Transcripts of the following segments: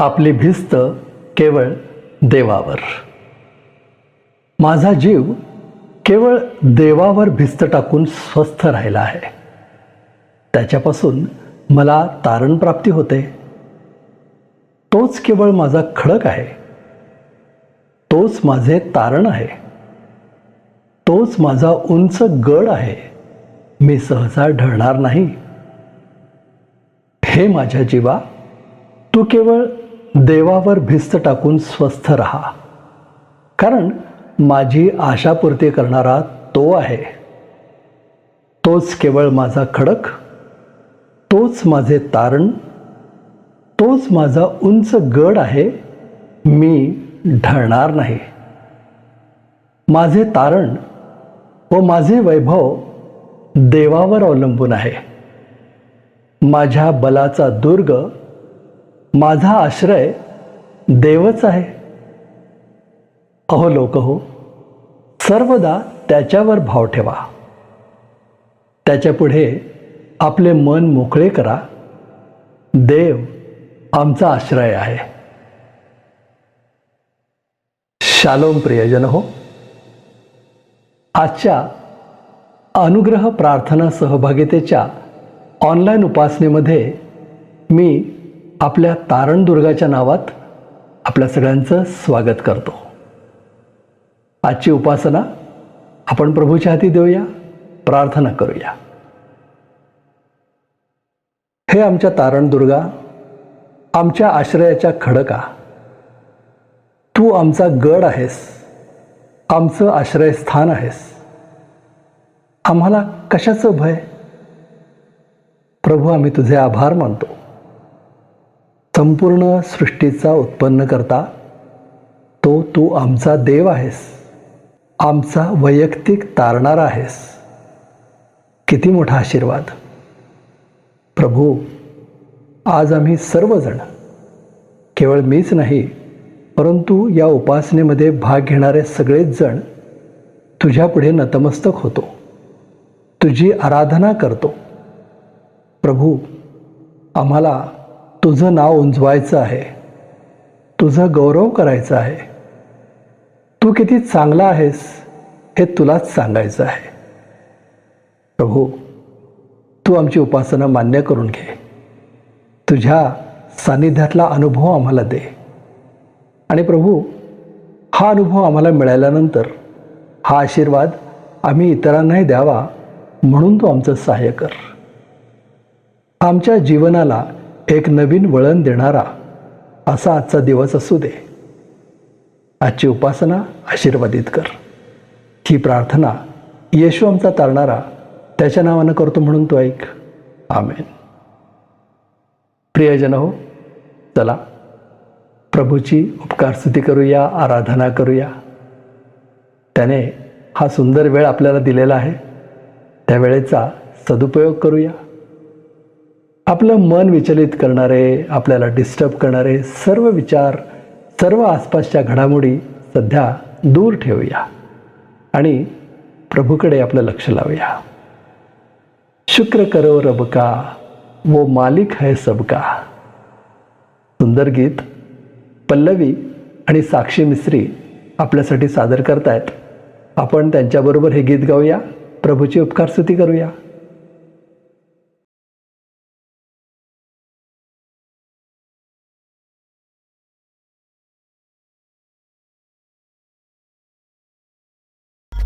आपली भिस्त केवळ देवावर. माझा जीव केवळ देवावर भिस्त टाकून स्वस्थ राहिला आहे. त्याच्यापासून मला तारण प्राप्ती होते. तोच केवळ माझा खडक आहे. तोच माझे तारण आहे. तोच माझा उंच गड आहे. मी सहसा ढळणार नाही. हे माझ्या जीवा, तू केवळ देवावर भिस्त टाकून स्वस्थ राहा, कारण माझी आशापूर्ती करणारा तो आहे. तोच केवळ माझा खडक, तोच माझे तारण, तोच माझा उंच गड आहे. मी ढळणार नाही. माझे तारण व माझे वैभव देवावर अवलंबून आहे. माझ्या बलाचा दुर्ग, माझा आश्रय देवच आहे. अहो लोक हो, सर्वदा त्याच्यावर भाव ठेवा. त्याच्यापुढे आपले मन मोकळे करा. देव आमचा आश्रय आहे. शालोम प्रियजन हो, आजच्या अनुग्रह प्रार्थना सहभागितेच्या ऑनलाईन उपासनेमध्ये मी आपल्या तारणदुर्गाच्या नावात आपल्या सगळ्यांचं स्वागत करतो. आजची उपासना आपण प्रभूच्या हाती देऊया, प्रार्थना करूया. हे आमच्या तारणदुर्गा, आमच्या आश्रयाच्या खडका, तू आमचा गड आहेस, आमचं आश्रयस्थान आहेस. आम्हाला कशाचं भय? प्रभू, आम्ही तुझे आभार मानतो. संपूर्ण सृष्टीचा उत्पन्न करता तो तू आमचा देव आहेस, आमचा वैयक्तिक तारणारा आहेस. किती मोठा आशीर्वाद प्रभू. आज आम्ही सर्वजण, केवळ मीच नाही परंतु या उपासनेमध्ये भाग घेणारे सगळेच जण तुझ्या पुढे नतमस्तक होतो, तुझी आराधना करतो. प्रभू, आम्हाला तुझं नाव उंचवायचं आहे, तुझं गौरव करायचं आहे. तू किती चांगला आहेस हे तुलाच सांगायचं आहे. प्रभू, तू आमची उपासना मान्य करून घे. तुझ्या सानिध्यातला अनुभव आम्हाला दे. आणि प्रभू, हा अनुभव आम्हाला मिळाल्यानंतर हा आशीर्वाद आम्ही इतरांनाही द्यावा म्हणून तू आमचं सहाय्य कर. आमच्या जीवनाला एक नवीन वळण देणारा असा आजचा दिवस असू दे. आजची उपासना आशीर्वादित कर. ही प्रार्थना येशू आमचा तारणारा त्याच्या नावानं करतो म्हणून तू ऐक. आमेन. प्रियजन हो, चला प्रभूची उपकारस्तुती करूया, आराधना करूया. त्याने हा सुंदर वेळ आपल्याला दिलेला आहे, त्या वेळेचा सदुपयोग करूया. आपलं मन विचलित करणारे, आपल्याला डिस्टर्ब करणारे सर्व विचार, सर्व आसपासच्या घडामोडी सध्या दूर ठेवूया आणि प्रभूकडे आपलं लक्ष लावूया. शुक्र करो रब का, वो मालिक है सबका. सुंदर गीत पल्लवी आणि साक्षी मिस्त्री आपल्यासाठी सादर करतायत. आपण त्यांच्याबरोबर हे गीत गाऊया, प्रभूची उपकारस्तुती करूया.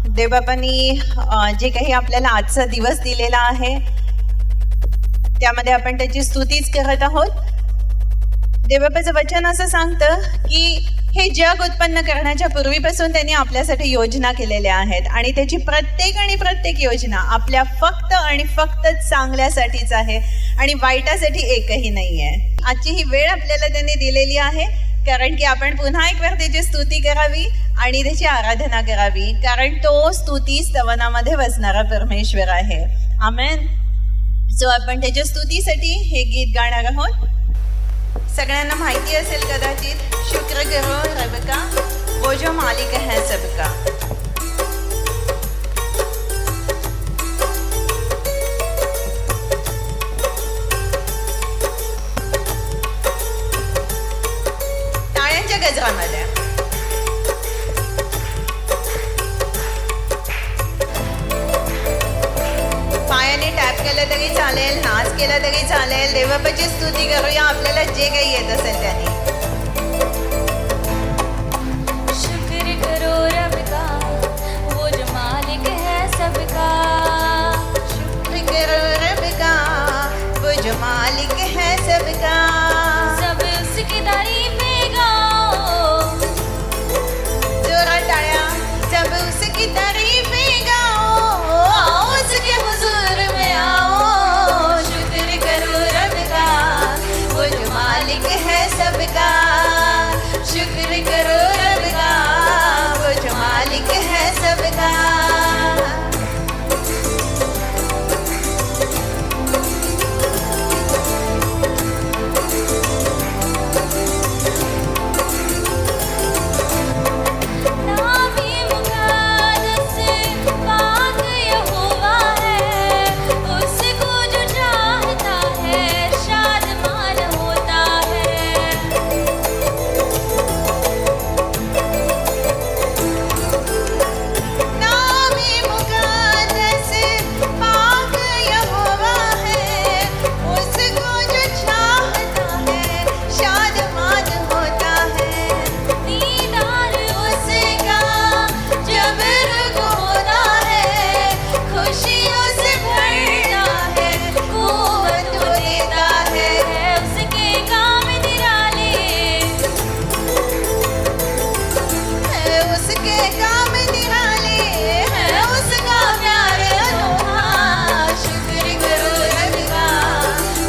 देवबाबांनी जे काही आपल्याला आजचा दिवस दिलेला आहे त्यामध्ये आपण त्याची स्तुतीच करत आहोत. देवबाबाचं वचन असं सांगतं की हे जग उत्पन्न करण्याच्या पूर्वीपासून त्यांनी आपल्यासाठी योजना केलेल्या आहेत आणि त्याची प्रत्येक योजना आपल्या फक्त आणि फक्त चांगल्यासाठीच आहे आणि वाईटासाठी एकही नाही आहे. आजची ही वेळ आपल्याला त्यांनी दिलेली आहे कारण की आपण पुन्हा एक वेळ त्याची स्तुती करावी आणि त्याची आराधना करावी, कारण तो स्तुती स्तवनामध्ये वसणारा परमेश्वर आहे. आमेन. सो आपण त्याच्या स्तुतीसाठी हे गीत गाणार आहोत. सगळ्यांना माहिती असेल कदाचित, शुक्र करो रब का, वो जो मालिक है सबका. केलं तरी चालेल. देवबापाची स्तुती करूया आपल्याला जे काही येत असेल त्याने. शुक्र करो रब का, वो जो मालिक है सबका. शुक्र करो रब का, वो जो मालिक है सबका. सब उसकी तारीफें गाओ. जोरात टाळ्या. सब उसकी तारीफें गाओ, आओ उसके हुजूर में आओ. शुक्र करो रब का, वो जो मालिक है सबका. शुक्र करो रब का, वो जो मालिक है सबका. नामी मुक़द्दस पाक यहोवा है, उसको जो चाहता है शादमान होता है. नामी मुक़द्दस पाक यहोवा है, उसको जो चाहता है शादमान होता है. दीदार उसका जब रुख होता है, खुशियों से भरता है, कुव्वत देता है. उसके काम निराले, उसके काम निराले हैं, उसका प्यार अनोखा. शुक्र करो रब का,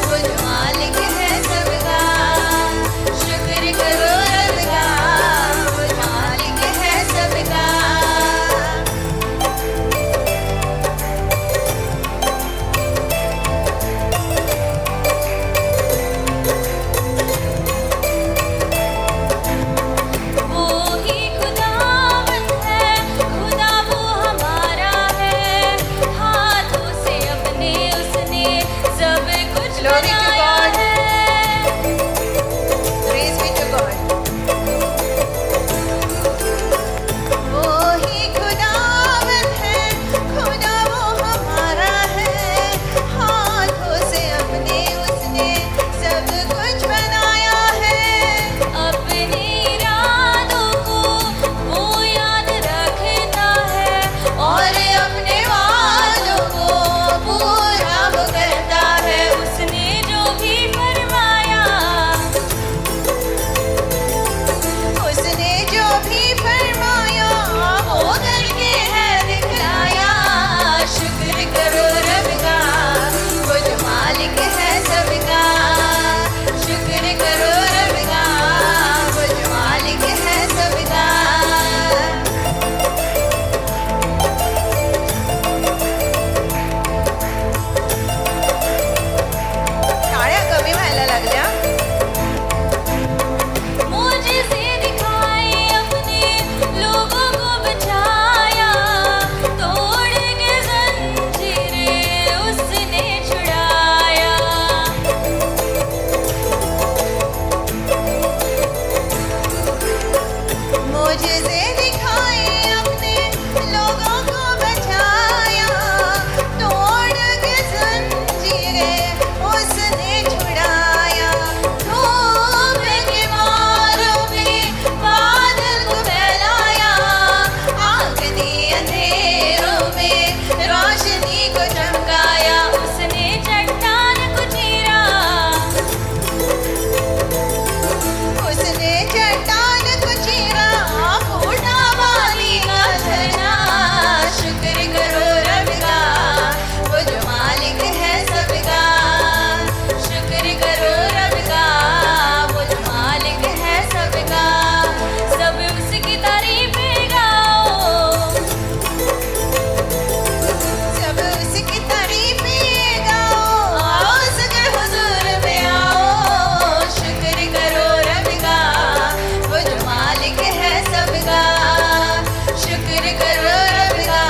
वो जो मालिक है सबका. शुक्र करो रब का, वो जो मालिक है सबका. वो ही खुदावंद है, खुदा वो हमारा है. हाथों से अपने उसने सब कुछ Glory to बनाया God. है. Praise be to God. वो ही खुदावंद है, खुदा वो हमारा है. हाथों से अपने उसने सब कुछ बनाया है. अपने इरादों को वो याद रखता है, और अपने वालों को पूरा वो करता है. उसने जो भी फरमाया, उसने जो भी फरमाया वो करके है दिखलाया. शुक्र करो रब का, वो जो मालिक है सबका. शुक्र करो रब का, वो जो मालिक है सबका. टाळ्या कमी व्हायला लागल्या. मुझसे दिखाए अपने लोगों को बचाया, तोड़ के जंजीरें उसने छुड़ाया. मुझसे दिखाए अपने लोगों को बचाया, तोड़ के जंजीरें उसने छुड़ाया. धूप के मारों में बादल को फैलाया, आग दी अंधेरों में रोशनी को चमकाया. उसने चट्टान को चीरा, उसने चट्टान को चीरा, फूटा पानी का झरना. शुक्र करो रब का, वो जो मालिक है सबका. शुक्र करो रब का, वो जो मालिक है सबका. सब उसकी तारीफें गाओ. सब उसकी तारीफें गाओ, आओ उसके हुजूर में आओ. शुक्र करो रब का, वो जो मालिक है सबका. शुक्र करो रब का,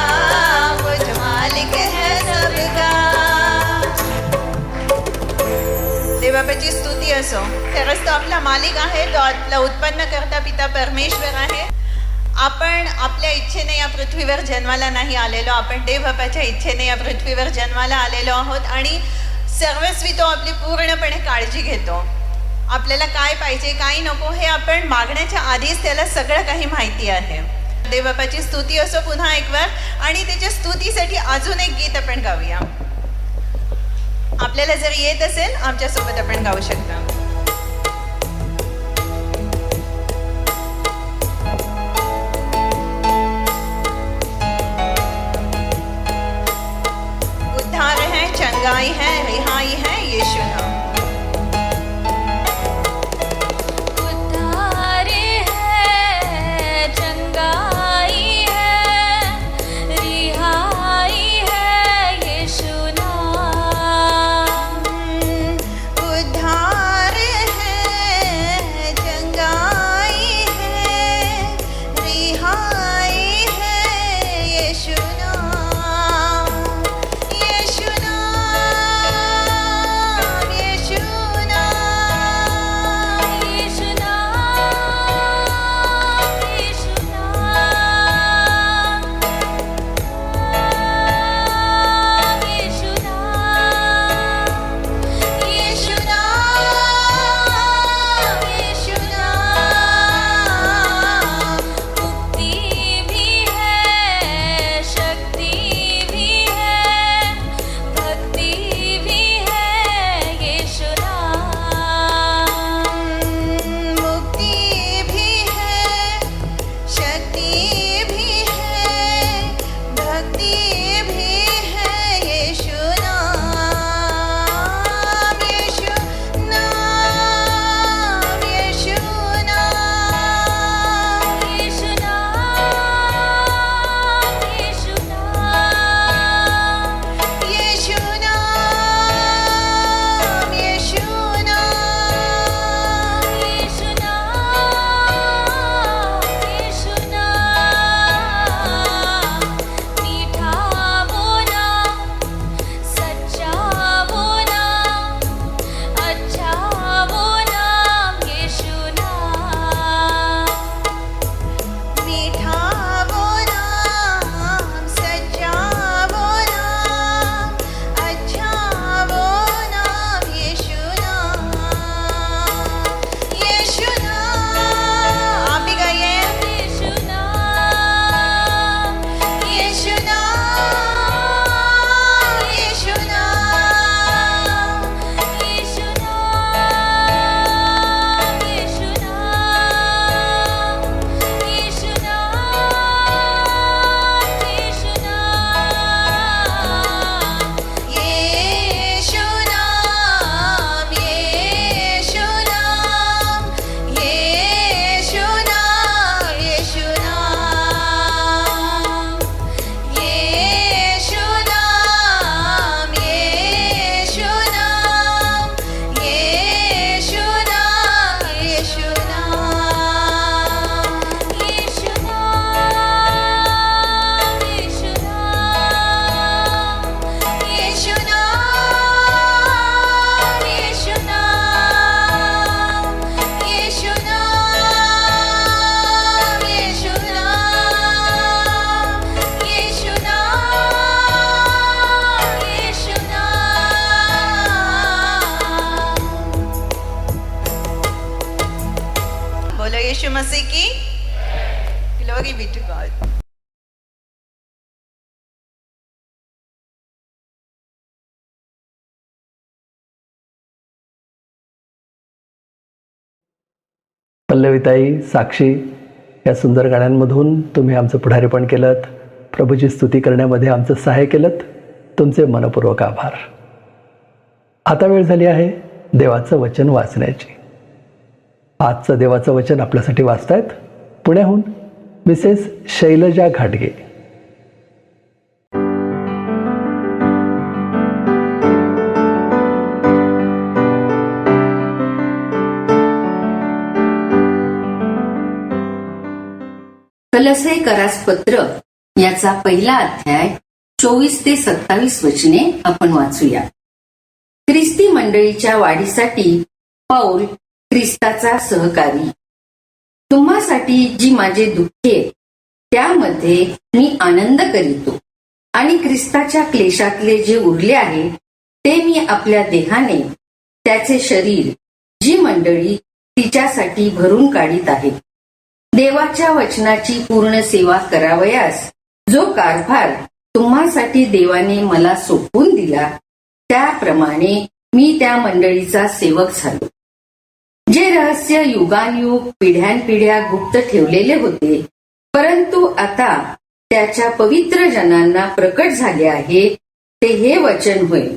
वो जो मालिक है सबका. देवबापाची स्तुती असो. खरंच तो आपला मालिक आहे, तो आपला उत्पन्नकर्ता पिता परमेश्वर आहे. आपण आपल्या इच्छेने या पृथ्वीवर जन्माला नाही आलेलो, आपण देवबापाच्या इच्छेने या पृथ्वीवर जन्माला आलेलो आहोत. आणि सर्वस्वी तो आपली पूर्णपणे काळजी घेतो. आपल्याला काय पाहिजे काय नको हे आपण मागण्याच्या आधीच त्याला सगळं काही माहिती आहे. देवबापाची स्तुती असो पुन्हा एक वेळ, आणि त्याच्या स्तुतीसाठी अजून एक गीत आपण गाऊया. आपल्याला जर येत असेल आमच्यासोबत आपण गाऊ शकता. उद्धार है, चंगाई है, रिहाई है यीशु नाम. उद्धार है, चंगाई है, रिहाई है यीशु नाम. उद्धार है, चंगाई है, रिहाई है यीशु नाम. यीशु नाम, यीशु नाम, यीशु नाम, यीशु नाम, यीशु नाम, यीशु नाम, यीशु नाम. मुक्ति भी है, शक्ति भी है, भक्ति भी है यीशु नाम. मुक्ति भी है, शक्ति भी है, भक्ति भी है यीशु नाम. यीशु नाम, यीशु नाम, यीशु नाम, यीशु नाम, यीशु नाम, यीशु नाम. यीशु नाम, यीशु नाम. मीठा वो नाम, सच्चा वो नाम, अच्छा वो नाम यीशु नाम. मीठा वो नाम, सच्चा वो नाम, अच्छा वो नाम यीशु नाम. यीशु नाम. आप भी गाइए. यीशु नाम, यीशु नाम, यीशु नाम. यीशु नाम, यीशु नाम, यीशु नाम, यीशु नाम. यीशु नाम, यीशु नाम, यीशु नाम, यीशु नाम. यीशु नाम, यीशु नाम, यीशु नाम, यीशु नाम. यीशु नाम, यीशु नाम, यीशु नाम, यीशु नाम, यीशु नाम, यीशु नाम, यीशु नाम, यीशु नाम. बोलो यीशु मसीह की ग्लोरी बी टू गॉड. पल्लवीताई, साक्षी या सुंदर गाण्यांमधून तुम्ही आमचं पुढारीपण केलं, प्रभूची स्तुती करण्यामध्ये आमचं सहाय्य केलं. तुमचे मनपूर्वक आभार. आता वेळ झाली आहे देवाचं वचन वाचण्याची. आजचं देवाचं वचन आपल्यासाठी वाचतायत पुण्याहून मिसेस शैलजा घाटगे. कलसे करासपत्र याचा पहिला अध्याय 24 ते 27 वचने आपण वाचूया. ख्रिस्ती मंडळीच्या वाढीसाठी पौल ख्रिस्ताचा सहकारी. तुम्हासाठी जी माझे दुःखे त्यामध्ये मी आनंद करीतो आणि ख्रिस्ताच्या क्लेशातले जे उरले आहे ते मी आपल्या देहाने त्याचे शरीर जी मंडळी तिच्यासाठी भरून काढीत आहे. देवाच्या वचनाची पूर्ण सेवा करावयास जो कारभार तुम्हासाठी देवाने मला सोपवून दिला, त्याप्रमाणे मी त्या मंडळीचा सेवक झालो. जे रहस्य युगानयुग पिढ्यानपिढ्या गुप्त ठेवलेले होते, परंतु आता त्याच्या पवित्र जनांना प्रकट झाले आहे, ते हे वचन होय.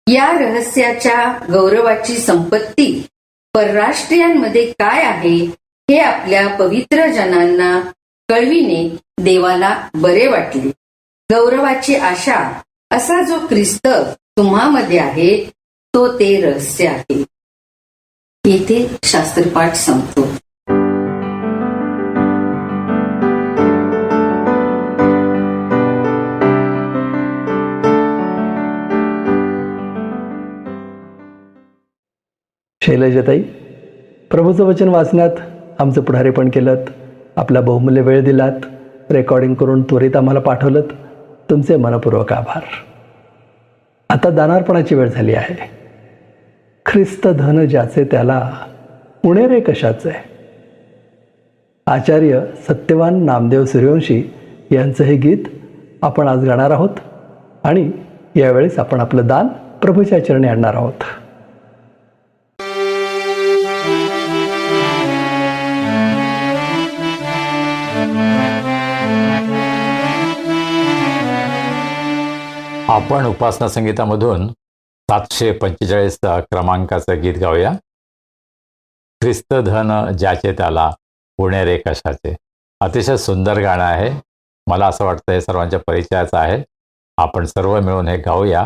या रहस्याच्या गौरवाची संपत्ती परराष्ट्रीयांमध्ये काय आहे हे आपल्या पवित्र जनांना कळविणे देवाला बरे वाटले. गौरवाची आशा असा जो ख्रिस्त तुम्हामध्ये आहे तो ते रहस्य आहे. येथे शास्त्रपाठ संपतो. शैलजाताई, प्रभूचं वचन वाचण्यात आमचं पुढारीपण केलं, आपला बहुमूल्य वेळ दिलात, रेकॉर्डिंग करून त्वरित आम्हाला पाठवलं, तुमचे मनपूर्वक आभार. आता दानार्पणाची वेळ झाली आहे. ख्रिस्त धन ज्याचे त्याला उणे रे कशाचे. आचार्य सत्यवान नामदेव सूर्यवंशी यांचं हे गीत आपण आज गाणार आहोत आणि यावेळेस आपण आपलं दान प्रभूच्या चरणी आणणार आहोत. आपण उपासना संगीतामधून 745 क्रमांकाचं गीत गाऊया. ख्रिस्त धन ज्याचे त्याला पुणे रे कशाचे. अतिशय सुंदर गाणं आहे. मला असं वाटतं हे सर्वांच्या परिचयाचं आहे. आपण सर्व मिळून हे गाऊया,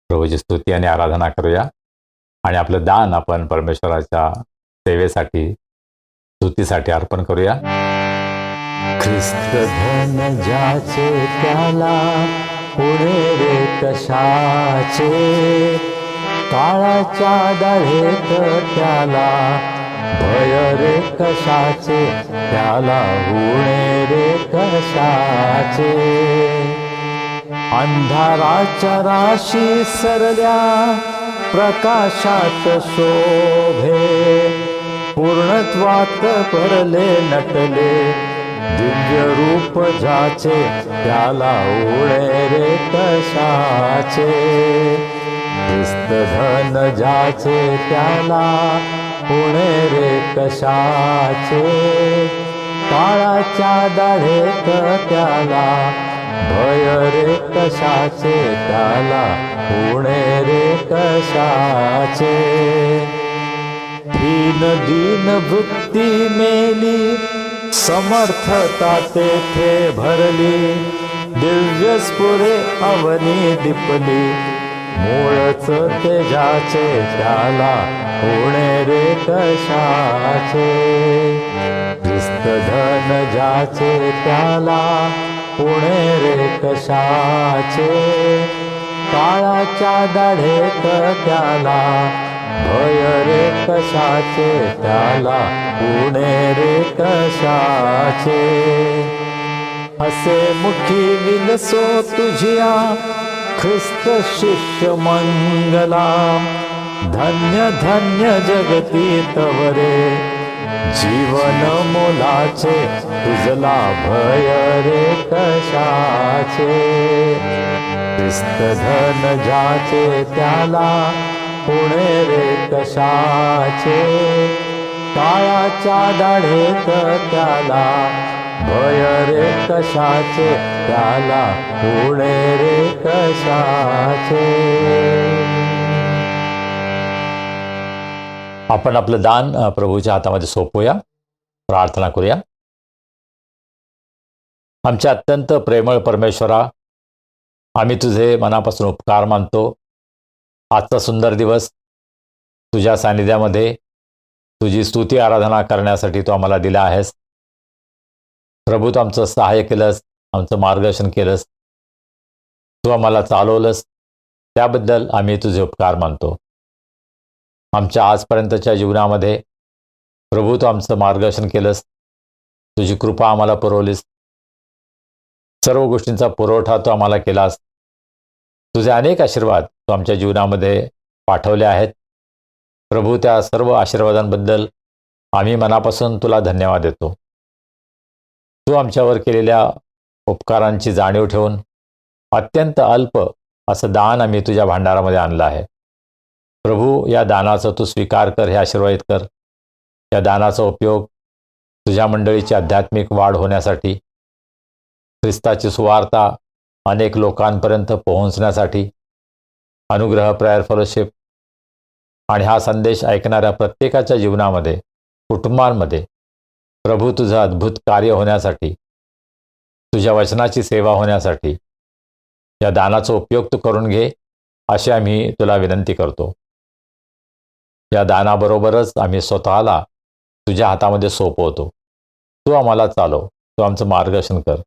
प्रभूची स्तुती आणि आराधना करूया आणि आपलं दान आपण परमेश्वराच्या सेवेसाठी, स्तुतीसाठी अर्पण करूया. ख्रिस्त धन ज्याचे त्याला पुणे रे कशाचे. काळाच्या दाढेत त्याला भय रे कशाचे. त्याला उणे रे कशाचे. अंधाराच्या राशी सरल्या प्रकाशात शोभे. पूर्णत्वात परले नटले दिव्य रूप ज्याचे. त्याला उणे रे कशाचे. ख्रिस्त धन ज्याचे त्याला उणे रे कशाचे. काळाच्या दाढेत त्याला भय रे कशाचे. त्याला उणे रे कशाचे. दीन दीन वृत्ती मेली समर्थता तेथे भरली. दिव्य स्फुरे अवनी दिपली. मूळच तेजाचे. त्याला उणे रे कशाचे. ख्रिस्त धन ज्याचे त्याला उणे रे कशाचे. काळाच्या दाढेत त्याला भय रे कशाचे. त्याला उणे रे कशाचे. असे मुखी विलसो तुझिया ख्रिस्त शिष्य मंगला. धन्य धन्य जगती तवरे. जीवन मोलाचे तुझला भय रे कशाचे. ख्रिस्त धन ज्याचे त्याला उणे रे कशाचे. काळाच्या दाढेत त्याला भय रे कशाचे. त्याला उणे रे कशाचे. आपण आपलं दान प्रभूच्या हातामध्ये सोपवूया, प्रार्थना करूया. आमच्या अत्यंत प्रेमळ परमेश्वरा, आम्ही तुझे मनापासून उपकार मानतो. आजचा सुंदर दिवस तुझ्या सानिध्यामध्ये तुझी स्तुती आराधना करण्यासाठी तू आम्हाला दिला आहेस. प्रभू, तू आमचं सहाय्य केलंस, आमचं मार्गदर्शन केलंस, तू आम्हाला चालवलंस, त्याबद्दल आम्ही तुझे उपकार मानतो. आमच्या आजपर्यंतच्या जीवनामध्ये प्रभू तू आमचं मार्गदर्शन केलंस, तुझी कृपा आम्हाला पुरवलीस, सर्व गोष्टींचा पुरवठा तू आम्हाला केलास. तुझे अनेक आशीर्वाद तू आमच्या जीवनामध्ये पाठवले आहेत. प्रभू, त्या सर्व आशीर्वादांबद्दल आम्ही मनापासून तुला धन्यवाद देतो. तू आमच्यावर केलेल्या उपकारांची जाणीव ठेवून अत्यंत अल्प असं दान आम्ही तुझ्या भांडारामध्ये आणलं आहे. प्रभू, या दानाचा तू स्वीकार कर, हे आशीर्वादित कर. या दानाचा उपयोग तुझ्या मंडळीची आध्यात्मिक वाढ होण्यासाठी, ख्रिस्ताची सुवार्ता अनेक लोकांपर्यंत पोहोचण्यासाठी, अनुग्रह प्रेयर फेलोशिप आणि हा संदेश ऐकणाऱ्या प्रत्येकाच्या जीवनामध्ये, कुटुंबांमध्ये प्रभू तुझं अद्भुत कार्य होण्यासाठी, तुझ्या वचनाची सेवा होण्यासाठी या दानाचा उपयोग तू करून घे, अशी आम्ही तुला विनंती करतो. या दानाबरोबरच आम्ही स्वतःला तुझ्या हातामध्ये सोपवतो. तू आम्हाला चालव, तू आमचं मार्गदर्शन कर.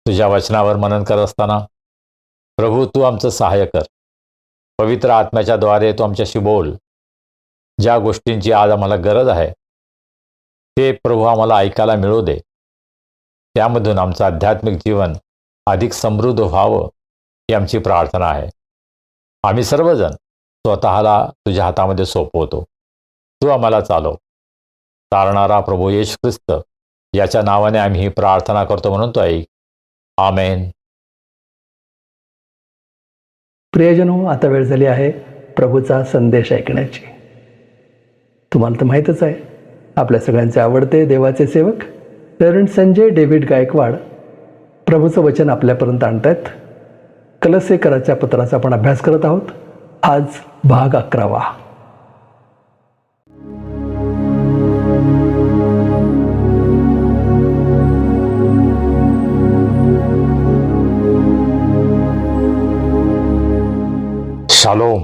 तुझ्या वचनावर मनन करत असताना प्रभू तू आमचं सहाय्य कर. पवित्र आत्म्याच्या द्वारे तू आमच्याशी बोल. ज्या गोष्टींची आज आम्हाला गरज आहे ते प्रभू आम्हाला ऐकायला मिळू दे. त्यामधून आमचं आध्यात्मिक जीवन अधिक समृद्ध व्हावं ही आमची प्रार्थना आहे. आम्ही सर्वजण स्वतःला तुझ्या हातामध्ये सोपवतो. तू आम्हाला चालव. तारणारा प्रभू येशू ख्रिस्त याच्या नावाने आम्ही ही प्रार्थना करतो म्हणून तो ऐक. आमेन. प्रियजनो, आता वेळ झाली आहे प्रभूचा संदेश ऐकण्याची. तुम्हाला तर माहीतच आहे, आपल्या सगळ्यांचे आवडते देवाचे सेवक रेव्हरंड संजय डेव्हिड गायकवाड प्रभूचं वचन आपल्यापर्यंत आणतायत. कलसेकराच्या पत्राचा आपण अभ्यास करत आहोत. आज भाग 11. शालोम.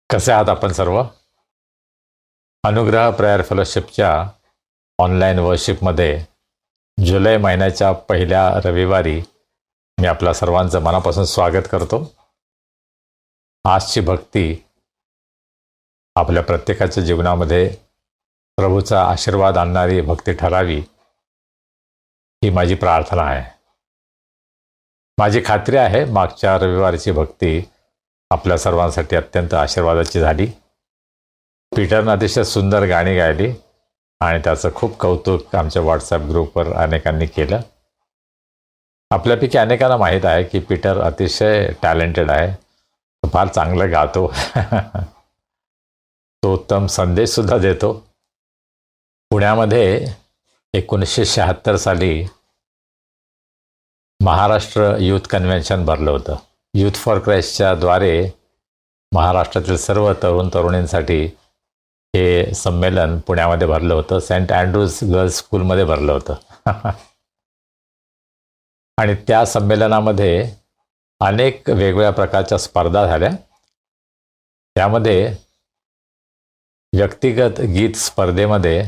कसे आहात आपण सर्व? अनुग्रह प्रेयर फेलोशिपच्या ऑनलाईन वर्शिपमध्ये जुलै महिन्याच्या पहिल्या रविवारी मी आपल्या सर्वांचं मनापासून स्वागत करतो. आजची भक्ती आपल्या प्रत्येकाच्या जीवनामध्ये प्रभूचा आशीर्वाद आणणारी भक्ती ठरावी ही माझी प्रार्थना आहे. माझी खात्री आहे मागच्या रविवारीची भक्ती आपल्या सर्वांसाठी अत्यंत आशीर्वादाची झाली. पीटरनं अतिशय सुंदर गाणी गायली आणि त्याचं खूप कौतुक आमच्या व्हॉट्सॲप ग्रुपवर अनेकांनी केलं. आपल्यापैकी अनेकांना माहीत आहे की पीटर अतिशय टॅलेंटेड आहे. तो फार चांगलं गातो. तो उत्तम संदेशसुद्धा देतो. पुण्यामध्ये 1976 साली महाराष्ट्र यूथ कन्व्हेन्शन भरलं होतं. यूथ फॉर क्राईस्टच्या द्वारे महाराष्ट्रातील सर्व तरुण तरुणींसाठी हे संमेलन पुण्यामध्ये भरलं होतं. सेंट अँड्रूज गर्ल्स स्कूलमध्ये भरलं होतं. आणि त्या संमेलनामध्ये अनेक वेगवेगळ्या प्रकारच्या स्पर्धा झाल्या. त्यामध्ये व्यक्तिगत गीत स्पर्धेमध्ये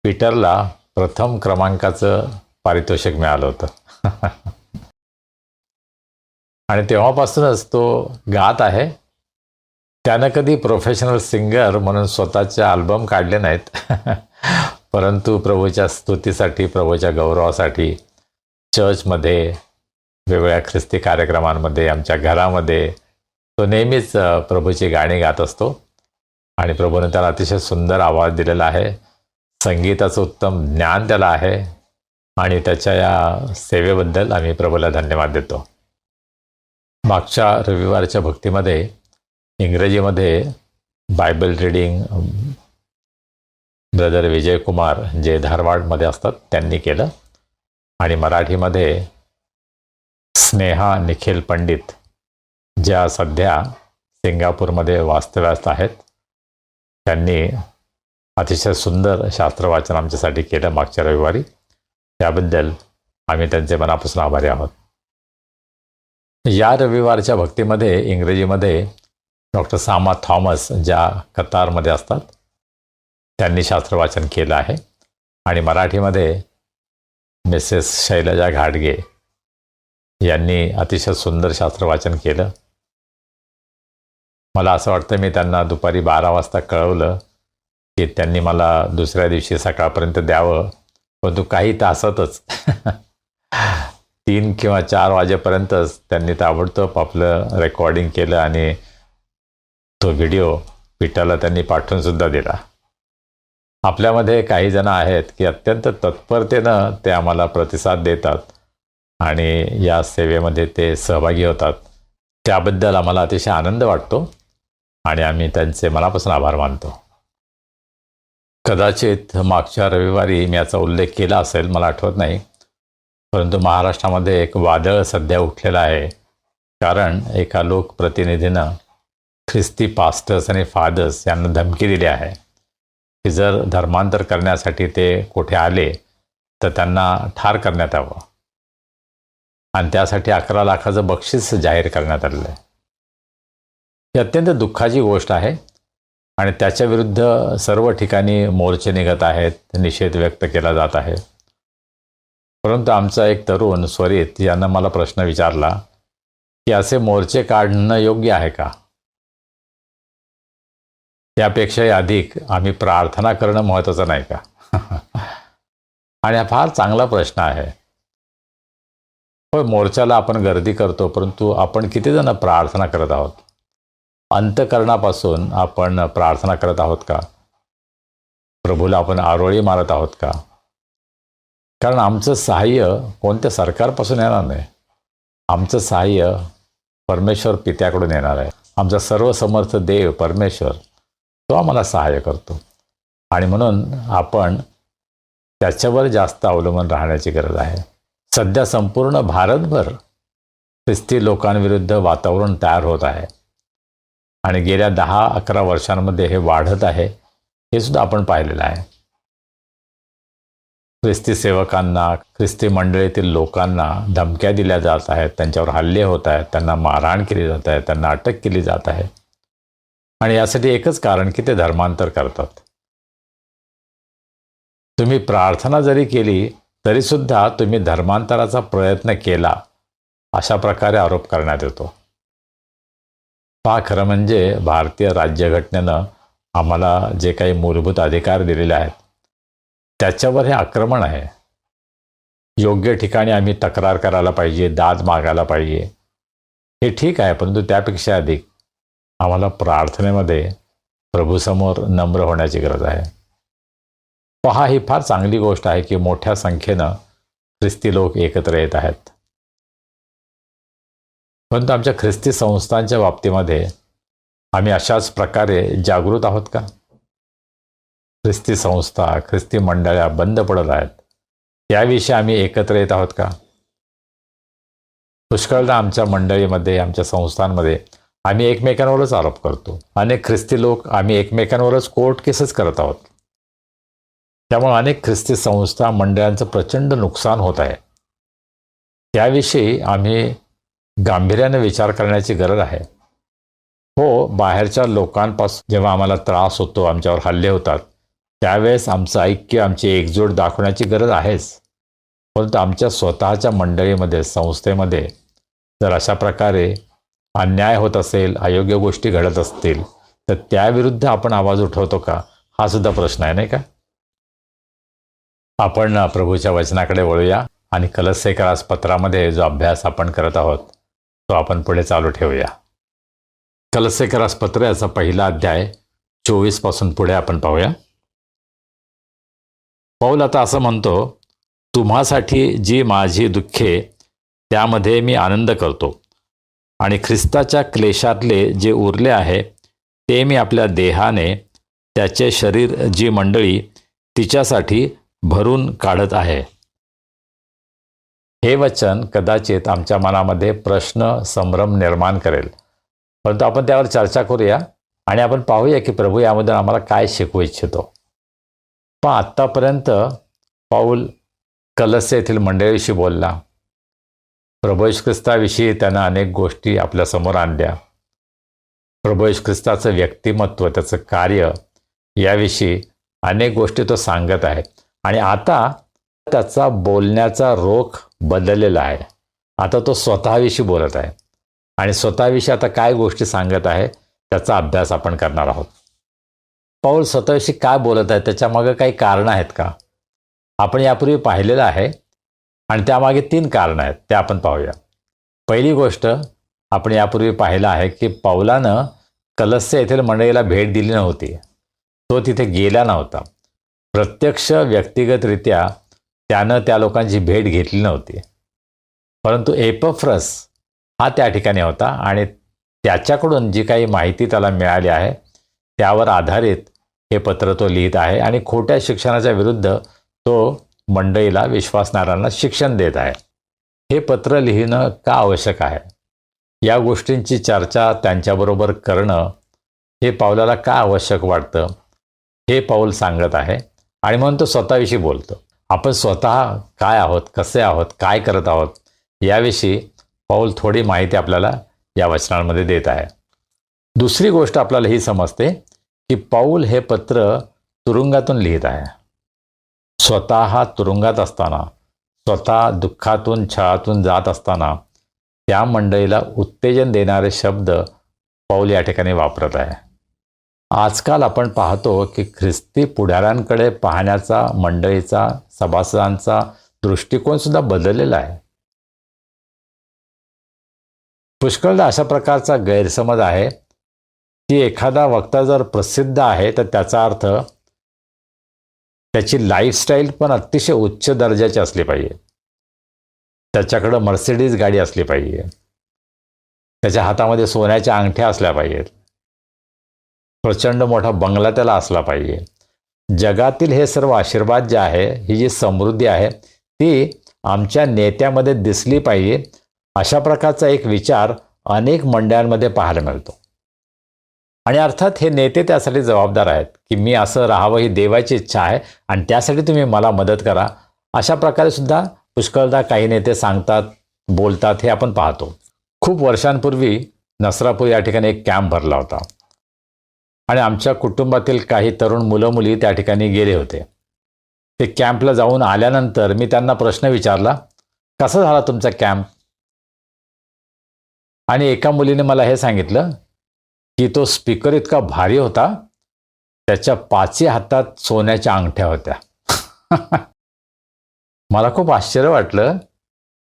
पीटरला प्रथम क्रमांकाचं पारितोषिक मिळालं होतं. आणि तेव्हापासूनच तो गात आहे. त्यानं कधी प्रोफेशनल सिंगर म्हणून स्वतःचे अल्बम काढले नाहीत. परंतु प्रभूच्या स्तुतीसाठी, प्रभूच्या गौरवासाठी चर्चमध्ये, वेगवेगळ्या ख्रिस्ती कार्यक्रमांमध्ये, आमच्या घरामध्ये तो नेहमीच प्रभूची गाणी गात असतो. आणि प्रभूने त्याला अतिशय सुंदर आवाज दिलेला आहे. संगीताचं उत्तम ज्ञान त्याला आहे. आणि त्याच्या या सेवेबद्दल आम्ही प्रभूला धन्यवाद देतो. मागच्या रविवारच्या भक्तीमध्ये इंग्रजीमध्ये Bible reading brother Vijay Kumar जे धारवाडमध्ये असतात त्यांनी केलं. आणि मराठीमध्ये स्नेहा निखिल पंडित ज्या सध्या सिंगापूरमध्ये वास्तव्यास आहेत त्यांनी अतिशय सुंदर शास्त्रवाचन आमच्यासाठी केलं मागच्या रविवारी. त्याबद्दल आम्ही त्यांचे मनापासून आभारी आहोत. या रविवारच्या भक्तीमध्ये इंग्रजीमध्ये डॉक्टर सामा थॉमस ज्या कतारमध्ये असतात त्यांनी शास्त्रवाचन केलं आहे. आणि मराठीमध्ये मिसेस शैलजा घाडगे यांनी अतिशय सुंदर शास्त्रवाचन केलं. मला असं वाटतं मी त्यांना दुपारी 12 वाजता कळवलं की त्यांनी मला दुसऱ्या दिवशी सकाळपर्यंत द्यावं, परंतु काही तासातच 3 किंवा 4 वाजेपर्यंतच त्यांनी ताबडतोब आपलं रेकॉर्डिंग केलं आणि तो व्हिडिओ पीठाला त्यांनी पाठवून सुद्धा दिला. आपल्यामध्ये काही जण आहेत की अत्यंत तत्परतेनं ते आम्हाला प्रतिसाद देतात आणि या सेवेमध्ये ते सहभागी होतात. त्याबद्दल आम्हाला अतिशय आनंद वाटतो आणि आम्ही त्यांचे मनापासून आभार मानतो. कदाचित मागच्या रविवारी मी याचा उल्लेख केला असेल, मला आठवत नाही, परंतु महाराष्ट्रामध्ये एक वादळ सध्या उठलेलं आहे. कारण एका लोकप्रतिनिधीनं ख्रिस्ती पास्टर्स आणि फादर्स यांना धमकी दिली आहे की जर धर्मांतर करण्यासाठी ते कुठे आले तर त्यांना ठार करण्यात यावं आणि त्यासाठी 11 लाखाचं बक्षीस जाहीर करण्यात आलेलं आहे. ही अत्यंत दुःखाची गोष्ट आहे आणि त्याच्या विरुद्ध सर्व ठिकाणी मोर्चे निघत आहेत, निषेध व्यक्त केला जात आहे. परंतु आमचा एक तरुण स्वरित यानं मला प्रश्न विचारला की असे मोर्चे काढणं योग्य आहे का? त्यापेक्षाही अधिक आम्ही प्रार्थना करणं महत्त्वाचं नाही का? आणि हा फार चांगला प्रश्न आहे. होय, मोर्चाला आपण गर्दी करतो, परंतु आपण किती जण प्रार्थना करत आहोत? अंतःकरणापासून आपण प्रार्थना करत आहोत का? प्रभूला आपण आरोळी मारत आहोत का? कारण आमचं सहाय्य कोणत्या सरकारपासून येणार नाही. आमचं सहाय्य परमेश्वर पित्याकडून येणार आहे. आमचा सर्वसमर्थ देव परमेश्वर तो आम्हाला सहाय्य करतो आणि म्हणून आपण त्याच्यावर जास्त अवलंबून राहण्याची गरज आहे. सध्या संपूर्ण भारतभर ख्रिस्ती लोकांविरुद्ध वातावरण तयार होत आहे आणि गेल्या 10-11 वर्षांमध्ये हे वाढत आहे, हे सुद्धा आपण पाहिलेलं आहे. ख्रिस्ती सेवकांना, ख्रिस्ती मंडळीतील लोकांना धमक्या दिल्या जात आहेत, त्यांच्यावर हल्ले होत आहेत, त्यांना मारहाण केली जात आहे, त्यांना अटक केली जात आहे आणि यासाठी एकच कारण की ते धर्मांतर करतात. तुम्ही प्रार्थना जरी केली तरीसुद्धा तुम्ही धर्मांतराचा प्रयत्न केला अशा प्रकारे आरोप करण्यात येतो. पहा, खरं म्हणजे भारतीय राज्यघटनेनं आम्हाला जे काही मूलभूत अधिकार दिलेले आहेत त्याच्यावर हे आक्रमण आहे. योग्य ठिकाणी आम्ही तक्रार करायला पाहिजे, दाद मागायला पाहिजे, हे ठीक आहे, परंतु त्यापेक्षा अधिक आम्हाला प्रार्थनेमध्ये प्रभूसमोर नम्र होण्याची गरज आहे. पहा, ही फार चांगली गोष्ट आहे की मोठ्या संख्येनं ख्रिस्ती लोक एकत्र येत आहेत. परंतु आमच्या ख्रिस्ती संस्थांच्या बाबतीमध्ये आम्ही अशाच प्रकारे जागृत आहोत का? ख्रिस्ती संस्था, ख्रिस्ती मंडळ्या बंद पडत आहेत, त्याविषयी आम्ही एकत्र येत आहोत का? पुष्कळदा आमच्या मंडळीमध्ये, आमच्या संस्थांमध्ये आम्ही एकमेकांवरच आरोप करतो. अनेक ख्रिस्ती लोक आम्ही एकमेकांवरच कोर्ट केसेस करत आहोत. त्यामुळे अनेक ख्रिस्ती संस्था, मंडळांचं प्रचंड नुकसान होत आहे. त्याविषयी आम्ही गांभीर्याने विचार करण्याची गरज आहे. हो, बाहेरच्या लोकांपासून जेव्हा आम्हाला त्रास होतो, आमच्यावर हल्ले होतात, त्यावेळेस आमचं ऐक्य, आमची एकजूट दाखवण्याची गरज आहेच. परंतु आमच्या स्वतःच्या मंडळीमध्ये, संस्थेमध्ये जर अशा प्रकारे अन्याय होत असेल, अयोग्य गोष्टी घडत असतील, तर त्याविरुद्ध आपण आवाज उठवतो का? हा सुद्धा प्रश्न आहे, नाही का? आपण प्रभूच्या वचनाकडे वळूया आणि कलस्सेकरास पत्रामध्ये जो अभ्यास आपण करत आहोत तो आपण पुढे चालू ठेवूया. कलस्सेकरास पत्र याचा पहिला अध्याय 24 पासून पुढे आपण पाहूया. पौल आता असं म्हणतो, तुम्हासाठी जी माझी दुःखे त्यामध्ये मी आनंद करतो आणि ख्रिस्ताच्या क्लेशातले जे उरले आहे ते मी आपल्या देहाने त्याचे शरीर जी मंडळी तिच्यासाठी भरून काढत आहे. हे वचन कदाचित आमच्या मनामध्ये प्रश्न, संभ्रम निर्माण करेल, परंतु आपण त्यावर चर्चा करूया आणि आपण पाहूया की प्रभू यामधून आम्हाला काय शिकवू इच्छितो. पण आत्तापर्यंत पौल कलस्से येथील मंडळीविषयी बोलला. प्रभू येशू ख्रिस्ताविषयी त्यानं अनेक गोष्टी आपल्यासमोर आणल्या. प्रभू येशू ख्रिस्ताचं व्यक्तिमत्व, त्याचं कार्य याविषयी अनेक गोष्टी तो सांगत आहे आणि आता त्याचा बोलण्याचा रोख बदललेला आहे. आता तो स्वतःविषयी बोलत आहे आणि स्वतःविषयी आता काय गोष्टी सांगत आहे त्याचा अभ्यास आपण करणार आहोत. पौल स्वतःविषयी काय बोलत आहे, त्याच्यामागे काही कारणं आहेत का? आपण यापूर्वी पाहिलेलं आहे आणि त्यामागे 3 कारणं आहेत, ते आपण पाहूया. पहिली गोष्ट आपण यापूर्वी पाहिलं आहे की पौलानं कलस्से येथील मंडळीला भेट दिली नव्हती. तो तिथे गेला नव्हता. प्रत्यक्ष व्यक्तिगतरित्या त्यानं त्या लोकांची भेट घेतली नव्हती. परंतु एपफ्रस हा त्या ठिकाणी होता आणि त्याच्याकडून जी काही माहिती त्याला मिळाली आहे त्यावर आधारित हे पत्र तो लिहित आहे आणि खोट्या शिक्षणाच्या विरुद्ध तो मंडळीला, विश्वासणाऱ्यांना शिक्षण देत आहे. हे पत्र लिहिणं का आवश्यक आहे, या गोष्टींची चर्चा त्यांच्याबरोबर करणं हे पाऊलाला का आवश्यक वाटतं, हे पाऊल सांगत आहे. आणि म्हणून तो स्वतःविषयी बोलतो. आपण स्वतः काय आहोत, कसे आहोत, काय करत आहोत, याविषयी पाऊल थोडी माहिती आपल्याला या वचनांमध्ये देत आहे. दुसरी गोष्ट आपल्याला ही समजते की पाऊल हे पत्र तुरुंगातून लिहित आहे. स्वतः तुरुंगात असताना, स्वतः दुःखातून, छळातून जात असताना त्या मंडळीला उत्तेजन देणारे शब्द पाऊल या ठिकाणी वापरत आहे. आजकाल आपण पाहतो की ख्रिस्ती पुढाऱ्यांकडे पाहण्याचा मंडळीचा, सभासदांचा दृष्टिकोन सुद्धा बदललेला आहे. पुष्कळदा अशा प्रकारचा गैरसमज आहे की एखादा वक्ता जर प्रसिद्ध आहे तर त्याचा अर्थ त्याची लाईफस्टाईल पण अतिशय उच्च दर्जाची असली पाहिजे. त्याच्याकडं मर्सिडीज गाडी असली पाहिजे. त्याच्या हातामध्ये सोन्याच्या अंगठ्या असल्या पाहिजेत. प्रचंड मोठा बंगला त्याला असला पाहिजे. जगातील हे सर्व आशीर्वाद जे आहे, ही जी समृद्धी आहे, ती आमच्या नेत्यामध्ये दिसली पाहिजे. अशा प्रकारचा एक विचार अनेक मंडळांमध्ये पाहायला मिळतो. आणि अर्थात हे नेते त्यासाठी जबाबदार आहेत की मी असं राहावं, ही देवाची इच्छा आहे आणि त्यासाठी तुम्ही मला मदत करा. अशा प्रकारे सुद्धा पुष्कळदा काही नेते सांगतात, बोलतात, हे आपण पाहतो. खूप वर्षांपूर्वी नसरापूर या ठिकाणी एक कॅम्प भरला होता आणि आमच्या कुटुंबातील काही तरुण मुलं मुली त्या ठिकाणी गेले होते. ते कॅम्पला जाऊन आल्यानंतर मी त्यांना प्रश्न विचारला, कसा झाला तुमचा कॅम्प? आणि एका मुलीने मला हे सांगितलं की तो स्पीकर इतका भारी होता, त्याच्या 5ही हातात सोन्याच्या अंगठ्या होत्या. मला खूप आश्चर्य वाटलं.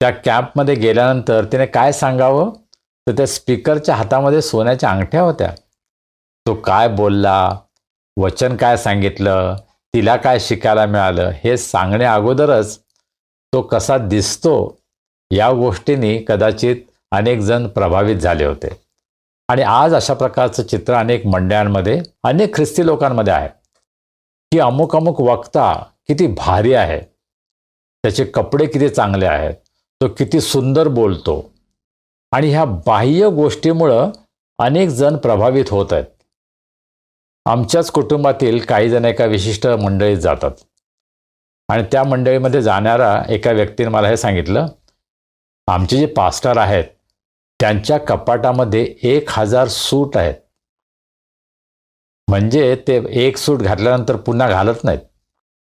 त्या कॅम्पमध्ये गेल्यानंतर तिने काय सांगावं, तर त्या स्पीकरच्या हातामध्ये सोन्याच्या अंगठ्या होत्या. तो काय बोलला, वचन काय सांगितलं, तिला काय शिकायला मिळालं, हे सांगण्या अगोदरच तो कसा दिसतो या गोष्टींनी कदाचित अनेक जण प्रभावित झाले होते. आणि आज अशा प्रकारचं चित्र अनेक मंडळांमध्ये, अनेक ख्रिस्ती लोकांमध्ये आहे की अमुक अमुक वक्ता किती भारी आहे, त्याचे कपडे किती चांगले आहेत, तो किती सुंदर बोलतो. आणि ह्या बाह्य गोष्टीमुळं अनेक जण प्रभावित होत आहेत. आमच्याच कुटुंबातील काही जण एका विशिष्ट मंडळीत जातात आणि त्या मंडळीमध्ये जाणाऱ्या एका व्यक्तीने मला हे सांगितलं, आमचे जे पास्टर आहेत त्यांच्या कपाटामध्ये 1000 सूट आहेत. म्हणजे ते एक सूट घातल्यानंतर पुन्हा घालत नाहीत,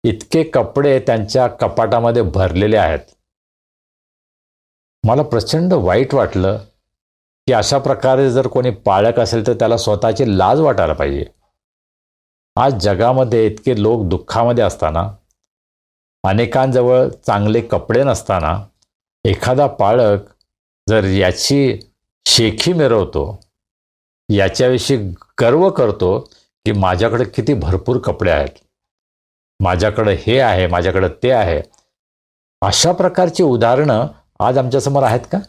इतके कपडे त्यांच्या कपाटामध्ये भरलेले आहेत. मला प्रचंड वाईट वाटलं की अशा प्रकारे जर कोणी पाळक असेल तर त्याला स्वतःची लाज वाटायला पाहिजे. आज जगामध्ये इतके लोक दुःखामध्ये असताना, अनेकांजवळ चांगले कपडे नसताना, एखादा पाळक जर याची शेखी मिरवतो, याच्याविषयी गर्व करतो की माझ्याकडे किती भरपूर कपडे आहेत, माझ्याकडे हे आहे, माझ्याकडे ते आहे, अशा प्रकारची उदाहरणं आज आमच्यासमोर आहेत का?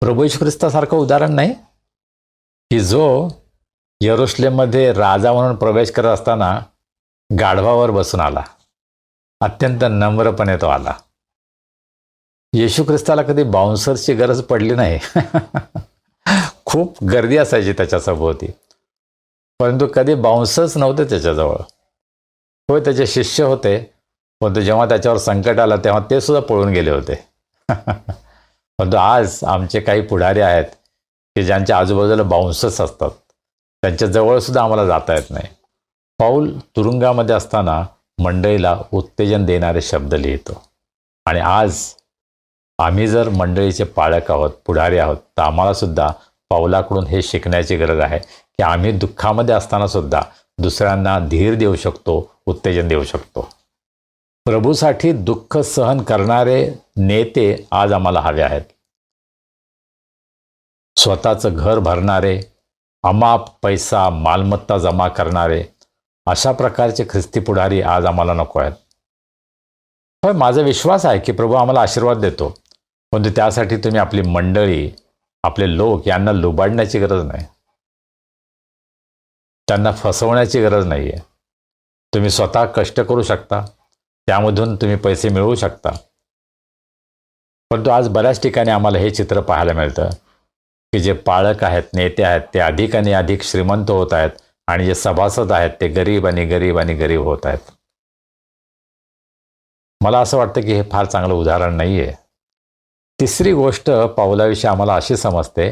प्रभू येशू ख्रिस्तासारखं उदाहरण नाही की जो यरुशलेममध्ये राजा म्हणून प्रवेश करत असताना गाढवावर बसून आला, अत्यंत नम्रपणे तो आला. येशू ख्रिस्ताला कधी बाउन्सर्सची गरज पडली नाही. खूप गर्दी असायची त्याच्यासभोवती, परंतु कधी बाउन्सर्स नव्हते त्याच्याजवळ. होय, त्याचे शिष्य होते, परंतु जेव्हा त्याच्यावर संकट आलं तेव्हा ते सुद्धा पळून गेले होते. परंतु आज आमचे काही पुढारी आहेत की ज्यांच्या आजूबाजूला बाउन्सर्स असतात, त्यांच्या जवळसुद्धा आम्हाला जाता येत नाही. पाऊल तुरुंगामध्ये असताना मंडळीला उत्तेजन देणारे शब्द लिहितो. आणि आज आम्ही जर मंडळीचे पाळक आहोत, पुढारी आहोत, तर आम्हाला सुद्धा पाऊलाकडून हे शिकण्याची गरज आहे की आम्ही दुःखामध्ये असताना सुद्धा दुसऱ्यांना धीर देऊ शकतो, उत्तेजन देऊ शकतो. प्रभूसाठी दुःख सहन करणारे नेते आज आम्हाला हवे आहेत. स्वतःचं घर भरणारे, अमाप पैसा मालमत्ता जमा करणारे अशा प्रकारचे ख्रिस्ती पुढारी आज आम्हाला नको आहेत. होय, माझा विश्वास आहे की प्रभू आम्हाला आशीर्वाद देतो, परंतु त्यासाठी तुम्ही आपली मंडळी, आपले लोक यांना लुबाडण्याची गरज नाही, त्यांना फसवण्याची गरज नाही आहे. तुम्ही स्वतः कष्ट करू शकता, त्यामधून तुम्ही पैसे मिळवू शकता. परंतु आज बऱ्याच ठिकाणी आम्हाला हे चित्र पाहायला मिळतं की जे पाळक आहेत, नेते आहेत, ते अधिक आणि अधिक श्रीमंत होत आहेत आणि जे सभासद आहेत ते गरीब आणि गरीब आणि गरीब होत आहेत. मला असं वाटतं की हे फार चांगलं उदाहरण नाही आहे. तिसरी गोष्ट पौलाविषयी आम्हाला अशी समजते,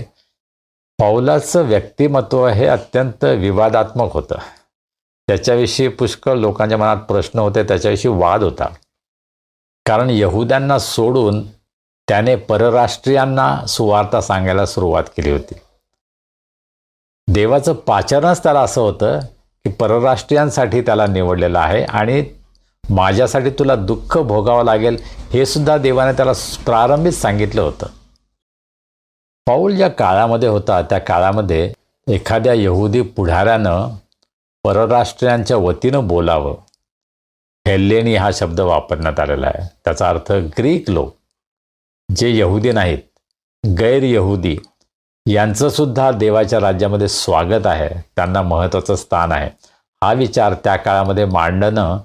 पौलाचं व्यक्तिमत्व हे अत्यंत विवादात्मक होतं. त्याच्याविषयी पुष्कळ लोकांच्या मनात प्रश्न होते, त्याच्याविषयी वाद होता. कारण यहुद्यांना सोडून त्याने परराष्ट्रीयांना सुवार्ता सांगायला सुरुवात केली होती. देवाचं पाचारणच त्याला असं होतं की परराष्ट्रीयांसाठी त्याला निवडलेलं आहे आणि माझ्यासाठी तुला दुःख भोगावं लागेल, हे सुद्धा देवाने त्याला प्रारंभीच सांगितलं होतं. पौल ज्या काळामध्ये होता त्या काळामध्ये एखाद्या यहुदी पुढाऱ्यानं परराष्ट्रीयांच्या वतीनं बोलावं. हेल्लेनी हा शब्द वापरण्यात आलेला आहे. त्याचा अर्थ ग्रीक लोक, जे यहुदी नाहीत, गैर यहुदी, यांचं सुद्धा देवाच्या राज्यामध्ये स्वागत आहे, त्यांना महत्त्वाचं स्थान आहे. हा विचार त्या काळामध्ये मांडणं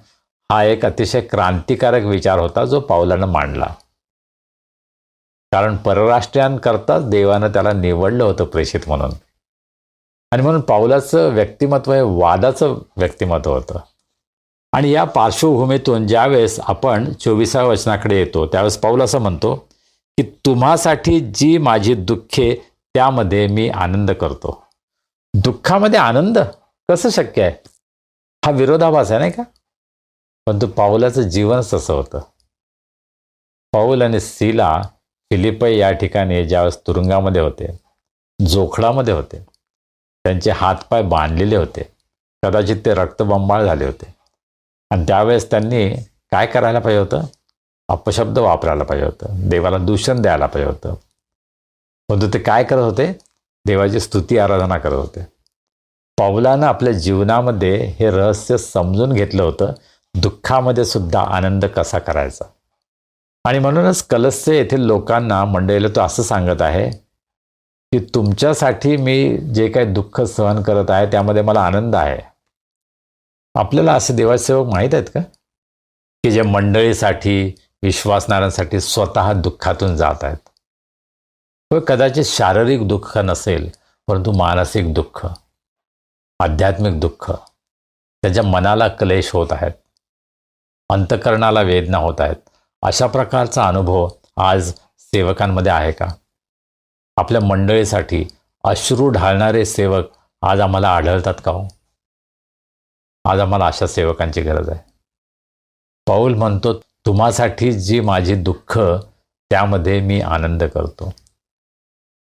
हा एक अतिशय क्रांतिकारक विचार होता जो पौलानं मांडला. कारण परराष्ट्रीयांकरताच देवानं त्याला निवडलं होतं प्रेषित म्हणून. आणि म्हणून पौलाचं व्यक्तिमत्व हे वादाचं व्यक्तिमत्व होतं. आणि या पार्श्वभूमीतून ज्यावेळेस आपण 24व्या वचनाकडे येतो त्यावेळेस पौल असं म्हणतो की तुम्हासाठी जी माझी दुःखे त्यामध्ये मी आनंद करतो. दुःखामध्ये आनंद कसं शक्य आहे? हा विरोधाभास आहे नाही का? परंतु पौलाचं जीवनच तसं होतं. पौल आणि सीला फिलिपई या ठिकाणी ज्यावेळेस तुरुंगामध्ये होते, जोखडामध्ये होते, त्यांचे हातपाय बांधलेले होते, कदाचित ते रक्तबंबाळ झाले होते, आणि त्यावेळेस त्यांनी काय करायला पाहिजे होतं? अपशब्द वापरायला पाहिजे होतं, देवाला दूषण द्यायला पाहिजे होतं. परंतु ते काय करत होते? देवाची स्तुती आराधना करत होते. पौलानं आपल्या जीवनामध्ये हे रहस्य समजून घेतलं होतं, दुःखामध्ये सुद्धा आनंद कसा करायचा. आणि म्हणूनच कलस्से येथील लोकांना, मंडळीला तो असं सांगत आहे की तुमच्यासाठी मी जे काही दुःख सहन करत आहे त्यामध्ये मला आनंद आहे. आपल्याला असे देवाचे सेवक माहीत आहेत का की जे मंडळीसाठी, विश्वासणाऱ्यांसाठी स्वतः दुःखातून जात आहेत? कदाचित शारीरिक दुःख नसेल, परंतु मानसिक दुःख, आध्यात्मिक दुःख, त्याच्या मनाला क्लेश होत आहेत, अंतकरणाला वेदना होत आहेत. अशा प्रकारचा अनुभव आज सेवकांमध्ये आहे का? आपल्या मंडळीसाठी अश्रू ढाळणारे सेवक आज आम्हाला आढळतात का हो? आज आम्हाला अशा सेवकांची गरज आहे. पौल म्हणतो तुम्हासाठी जी माझी दुःख त्यामध्ये मी आनंद करतो.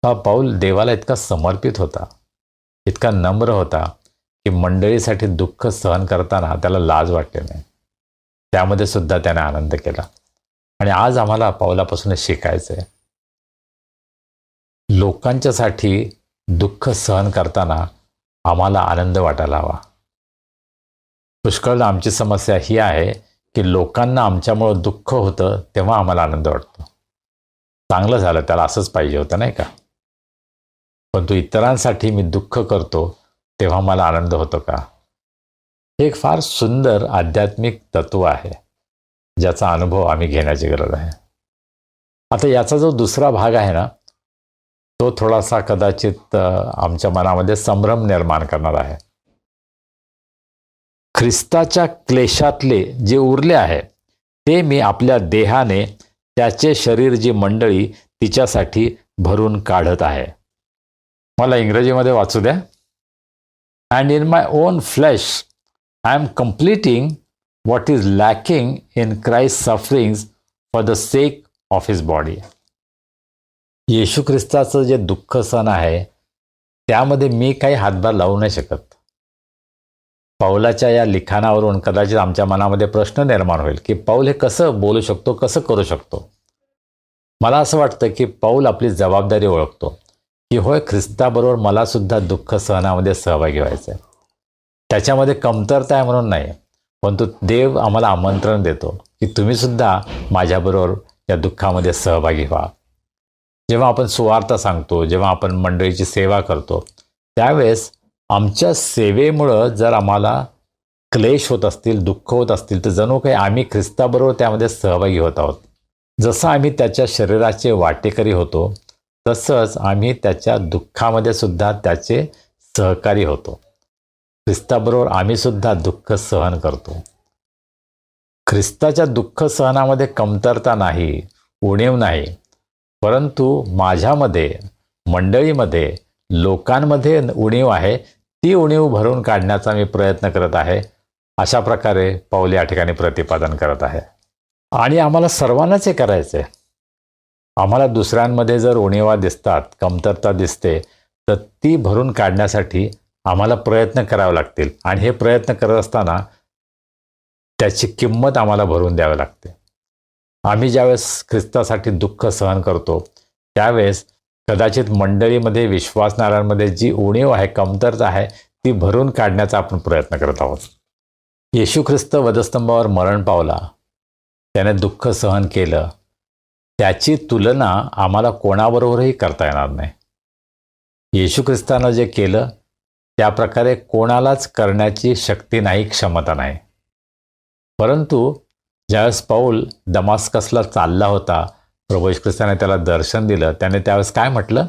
हा पौल देवाला इतका समर्पित होता, इतका नम्र होता की मंडळीसाठी दुःख सहन करताना त्याला लाज वाटली नाही. त्यामध्ये सुद्धा त्याने आनंद केला. आणि आज आम्हाला पौलापासून शिकायचं आहे. लोकांच्यासाठी दुःख सहन करताना आम्हाला आनंद वाटायला हवा. पुष्कळदा आमची समस्या ही आहे की लोकांना आमच्यामुळं दुःख होतं तेव्हा आम्हाला आनंद वाटतो. चांगलं झालं, त्याला असंच पाहिजे होतं नाही का? परंतु इतरांसाठी मी दुःख करतो तेव्हा मला आनंद होतो का? हे एक फार सुंदर आध्यात्मिक तत्व आहे ज्याचा अनुभव आम्ही घेण्याची गरज आहे. आता याचा जो दुसरा भाग आहे ना, तो थोडासा कदाचित आमच्या मनामध्ये संभ्रम निर्माण करणार आहे. ख्रिस्ताच्या क्लेशातले जे उरले आहे ते मी आपल्या देहाने, त्याचे शरीर जी मंडळी तिच्यासाठी भरून काढत आहे. मला इंग्रजीमध्ये वाचू द्या. And in my own flesh I am completing what is lacking in Christ's sufferings for the sake of his body. येशू ख्रिस्ताचं जे दुःख सहन आहे त्यामध्ये मी काही हातभार लावू नाही शकत. पौलाच्या या लिखाणावरून कदाचित आमच्या मनामध्ये प्रश्न निर्माण होईल की पौल हे कसं बोलू शकतो, कसं करू शकतो. मला असं वाटतं की पौल आपली जबाबदारी ओळखतो की होय, ख्रिस्ताबरोबर मला सुद्धा दुःख सहनामध्ये सहभागी व्हायचं आहे. त्याच्यामध्ये कमतरता आहे म्हणून नाही, परंतु देव आम्हाला आमंत्रण देतो की तुम्ही सुद्धा माझ्याबरोबर या दुःखामध्ये सहभागी व्हा. जेव्हा आपण सुवार्थ सांगतो, जेव्हा आपण मंडळीची सेवा करतो, त्यावेळेस आमच्या सेवेमुळं जर आम्हाला क्लेश होत असतील, दुःख होत असतील, तर जणू काही आम्ही ख्रिस्ताबरोबर त्यामध्ये सहभागी होत आहोत. जसं आम्ही त्याच्या शरीराचे वाटेकरी होतो, तसंच आम्ही त्याच्या दुःखामध्ये सुद्धा त्याचे सहकारी होतो. ख्रिस्ताबरोबर आम्ही सुद्धा दुःख सहन करतो. ख्रिस्ताच्या दुःख सहनामध्ये कमतरता नाही, उणीव नाही, परंतु माझ्यामध्ये, मंडळीमध्ये, लोकांमध्ये उणीव आहे. ती उणीव भरून काढण्याचा मी प्रयत्न करत आहे. अशा प्रकारे पौल या ठिकाणी प्रतिपादन करत आहे. आणि आम्हाला सर्वांनाच हे करायचं आहे. आम्हाला दुसऱ्यांमध्ये जर उणीवा दिसतात, कमतरता दिसते, तर ती भरून काढण्यासाठी आम्हाला प्रयत्न करावे लागतील. आणि हे प्रयत्न करत असताना त्याची किंमत आम्हाला भरून द्यावी लागते. आम्ही ज्यावेळेस ख्रिस्तासाठी दुःख सहन करतो, त्यावेळेस कदाचित मंडळीमध्ये, विश्वासणाऱ्यांमध्ये जी उणीव आहे, कमतरता आहे, ती भरून काढण्याचा आपण प्रयत्न करत आहोत. येशू ख्रिस्त वधस्तंभावर मरण पावला, त्याने दुःख सहन केलं, त्याची तुलना आम्हाला कोणाबरोबरही करता येणार नाही. येशू ख्रिस्तानं जे केलं त्या प्रकारे कोणालाच करण्याची शक्ती नाही, क्षमता नाही. परंतु ज्यावेळेस पौल दमास्कसला चालला होता, प्रभू येशू ख्रिस्ताने त्याला दर्शन दिलं. त्याने त्यावेळेस काय म्हटलं?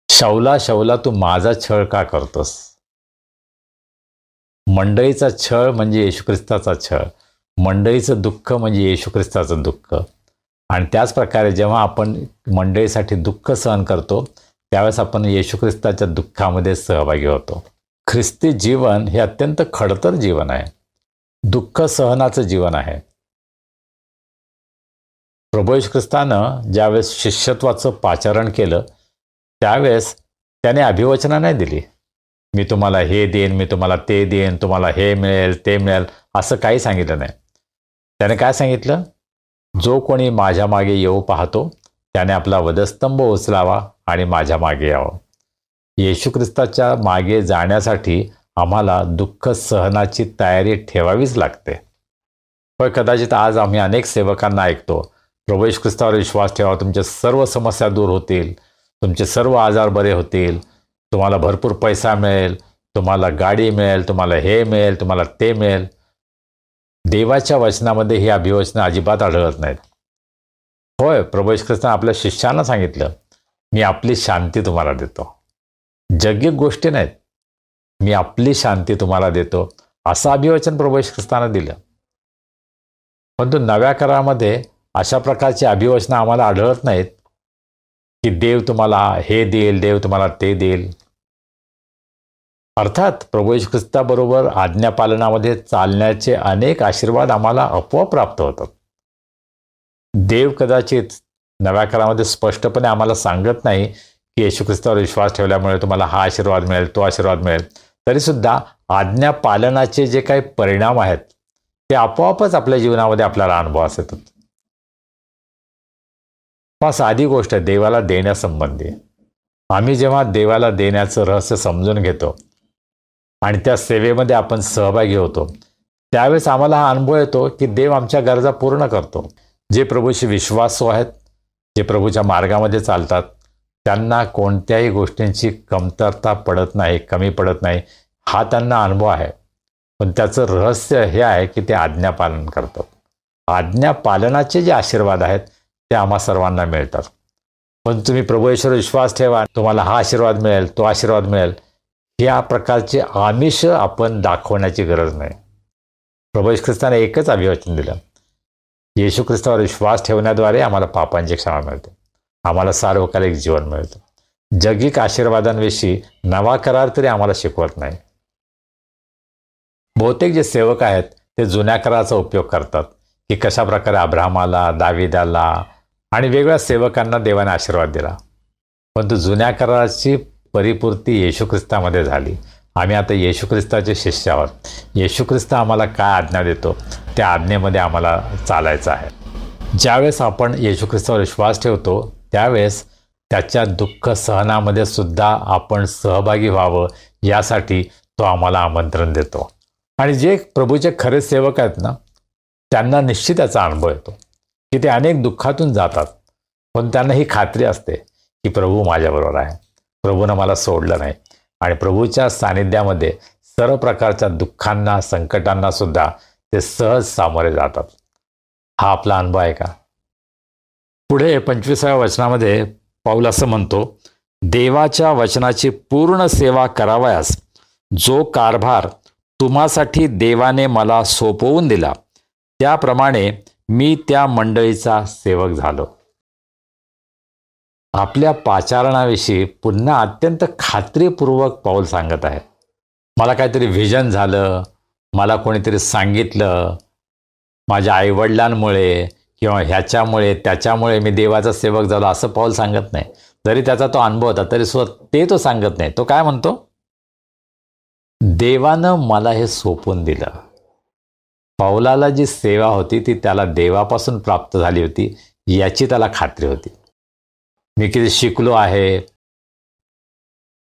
शौला, शौला, तू माझा छळ का करतोस? मंडळीचा छळ म्हणजे येशू ख्रिस्ताचा छळ, मंडळीचं दुःख म्हणजे येशू ख्रिस्ताचं दुःख. आणि त्याच प्रकारे जेव्हा आपण मंडळीसाठी दुःख सहन करतो, त्यावेळेस आपण येशू ख्रिस्ताच्या दुःखामध्ये सहभागी होतो. ख्रिस्ती जीवन हे अत्यंत खडतर जीवन आहे, दुःख सहनाचं जीवन आहे. प्रभू येशू ख्रिस्तानं ज्यावेळेस शिष्यत्वाचं पाचारण केलं, त्यावेळेस त्याने अभिवचना नाही दिली, मी तुम्हाला हे देईन, मी तुम्हाला ते देईन, तुम्हाला हे मिळेल, ते मिळेल, असं काही सांगितलं नाही. त्याने काय सांगितलं? जो कोणी माझ्या मागे येऊ पाहतो, त्याने आपला वधस्तंभ उचलावा आणि माझ्या मागे यावं. येशू ख्रिस्ताच्या मागे जाण्यासाठी आम्हाला दुःख सहनाची तयारी ठेवावीच लागते. पण कदाचित आज आम्ही अनेक सेवकांना ऐकतो, प्रभू येशू ख्रिस्तावर विश्वास ठेवा, तुमच्या सर्व समस्या दूर होतील, तुमचे सर्व आजार बरे होतील, तुम्हाला भरपूर पैसा मिळेल, तुम्हाला गाडी मिळेल, तुम्हाला हे मिळेल, तुम्हाला ते मिळेल. देवाच्या वचनामध्ये ही अभिवचनं अजिबात आढळत नाहीत. होय, प्रभू येशू ख्रिस्ताने आपल्या शिष्यांना सांगितलं, मी आपली शांती तुम्हाला देतो. जगिक गोष्टी नाहीत, मी आपली शांती तुम्हाला देतो, असं अभिवचन प्रभू येशू ख्रिस्ताने दिलं. परंतु नव्या करारामध्ये अशा प्रकारची अभिवचनं आम्हाला आढळत नाहीत की देव तुम्हाला हे देईल, देव तुम्हाला ते देईल. अर्थात प्रभू येशू ख्रिस्ताबरोबर आज्ञापालनामध्ये चालण्याचे अनेक आशीर्वाद आम्हाला आपोआप प्राप्त होतात. देव कदाचित नव्या करारामध्ये स्पष्टपणे आम्हाला सांगत नाही की येशू ख्रिस्तावर विश्वास ठेवल्यामुळे तुम्हाला हा आशीर्वाद मिळेल, तो आशीर्वाद मिळेल. तरीसुद्धा आज्ञापालनाचे जे काही परिणाम आहेत ते आपोआपच आपल्या जीवनामध्ये आपल्याला अनुभवास येतात. मग साधी गोष्ट आहे देवाला देण्यासंबंधी. आम्ही जेव्हा देवाला देण्याचं रहस्य समजून घेतो आणि त्या सेवेमध्ये आपण सहभागी होतो, त्यावेळेस आम्हाला हा अनुभव येतो की देव आमच्या गरजा पूर्ण करतो. जे प्रभूशी विश्वासू आहेत, जे प्रभूच्या मार्गामध्ये चालतात, त्यांना कोणत्याही गोष्टींची कमतरता पडत नाही, कमी पडत नाही, हा त्यांना अनुभव आहे. पण त्याचं रहस्य हे आहे की ते आज्ञापालन करतात. आज्ञापालनाचे जे आशीर्वाद आहेत ते आम्हा सर्वांना मिळतात. पण तुम्ही प्रभू येशूवर विश्वास ठेवा, तुम्हाला हा आशीर्वाद मिळेल, तो आशीर्वाद मिळेल, या प्रकारचे आमिष आपण दाखवण्याची गरज नाही. प्रभू येशू ख्रिस्ताने एकच अभिवचन दिलं, येशू ख्रिस्तावर विश्वास ठेवण्याद्वारे आम्हाला पापांची क्षमा मिळते, आम्हाला सार्वकालिक जीवन मिळतं. जगिक आशीर्वादांविषयी नवा करार तरी आम्हाला शिकवत नाही. बहुतेक जे सेवक आहेत ते जुन्या कराराचा उपयोग करतात की कशा प्रकारे अब्राहमाला, दाविदाला आणि वेगवेगळ्या सेवकांना देवाने आशीर्वाद दिला. परंतु जुन्या कराराची परिपूर्ती येशू ख्रिस्तामध्ये झाली आम्ही आता येशू ख्रिस्ताचे शिष्य आहोत. येशू ख्रिस्त आम्हाला काय आज्ञा देतो त्या आज्ञेमध्ये आम्हाला चालायचं आहे. ज्यावेळेस आपण येशू ख्रिस्तावर विश्वास ठेवतो त्यावेळेस त्याच्या दुःख सहनामध्ये सुद्धा आपण सहभागी व्हावं यासाठी तो आम्हाला आमंत्रण देतो. आणि जे प्रभूचे खरे सेवक आहेत ना, त्यांना निश्चित याचा अनुभव येतो की ते अनेक दुःखातून जातात, पण त्यांना ही खात्री असते की प्रभू माझ्याबरोबर आहे, प्रभूनं मला सोडलं नाही. आणि प्रभूच्या सानिध्यामध्ये सर्व प्रकारच्या दुःखांना संकटांना सुद्धा ते सहज सामोरे जातात. हा आपला अनुभव आहे का? पुढे 25व्या वचनामध्ये पाऊल असं म्हणतो, देवाच्या वचनाची पूर्ण सेवा करावयास जो कारभार तुम्हासाठी देवाने मला सोपवून दिला त्याप्रमाणे मी त्या मंडळीचा सेवक झालो. आपल्या पाचारणाविषयी पुन्हा अत्यंत खात्रीपूर्वक पाऊल सांगत आहे. मला काहीतरी व्हिजन झालं, मला कोणीतरी सांगितलं, माझ्या आईवडिलांमुळे किंवा ह्याच्यामुळे त्याच्यामुळे मी देवाचा सेवक झालो असं पाऊल सांगत नाही. जरी त्याचा तो अनुभव होता तरी सुद्धा ते तो सांगत नाही. तो काय म्हणतो? देवानं मला हे सोपून दिलं. पाऊलाला जी सेवा होती ती त्याला देवापासून प्राप्त झाली होती याची त्याला खात्री होती. मी किती शिकलो आहे,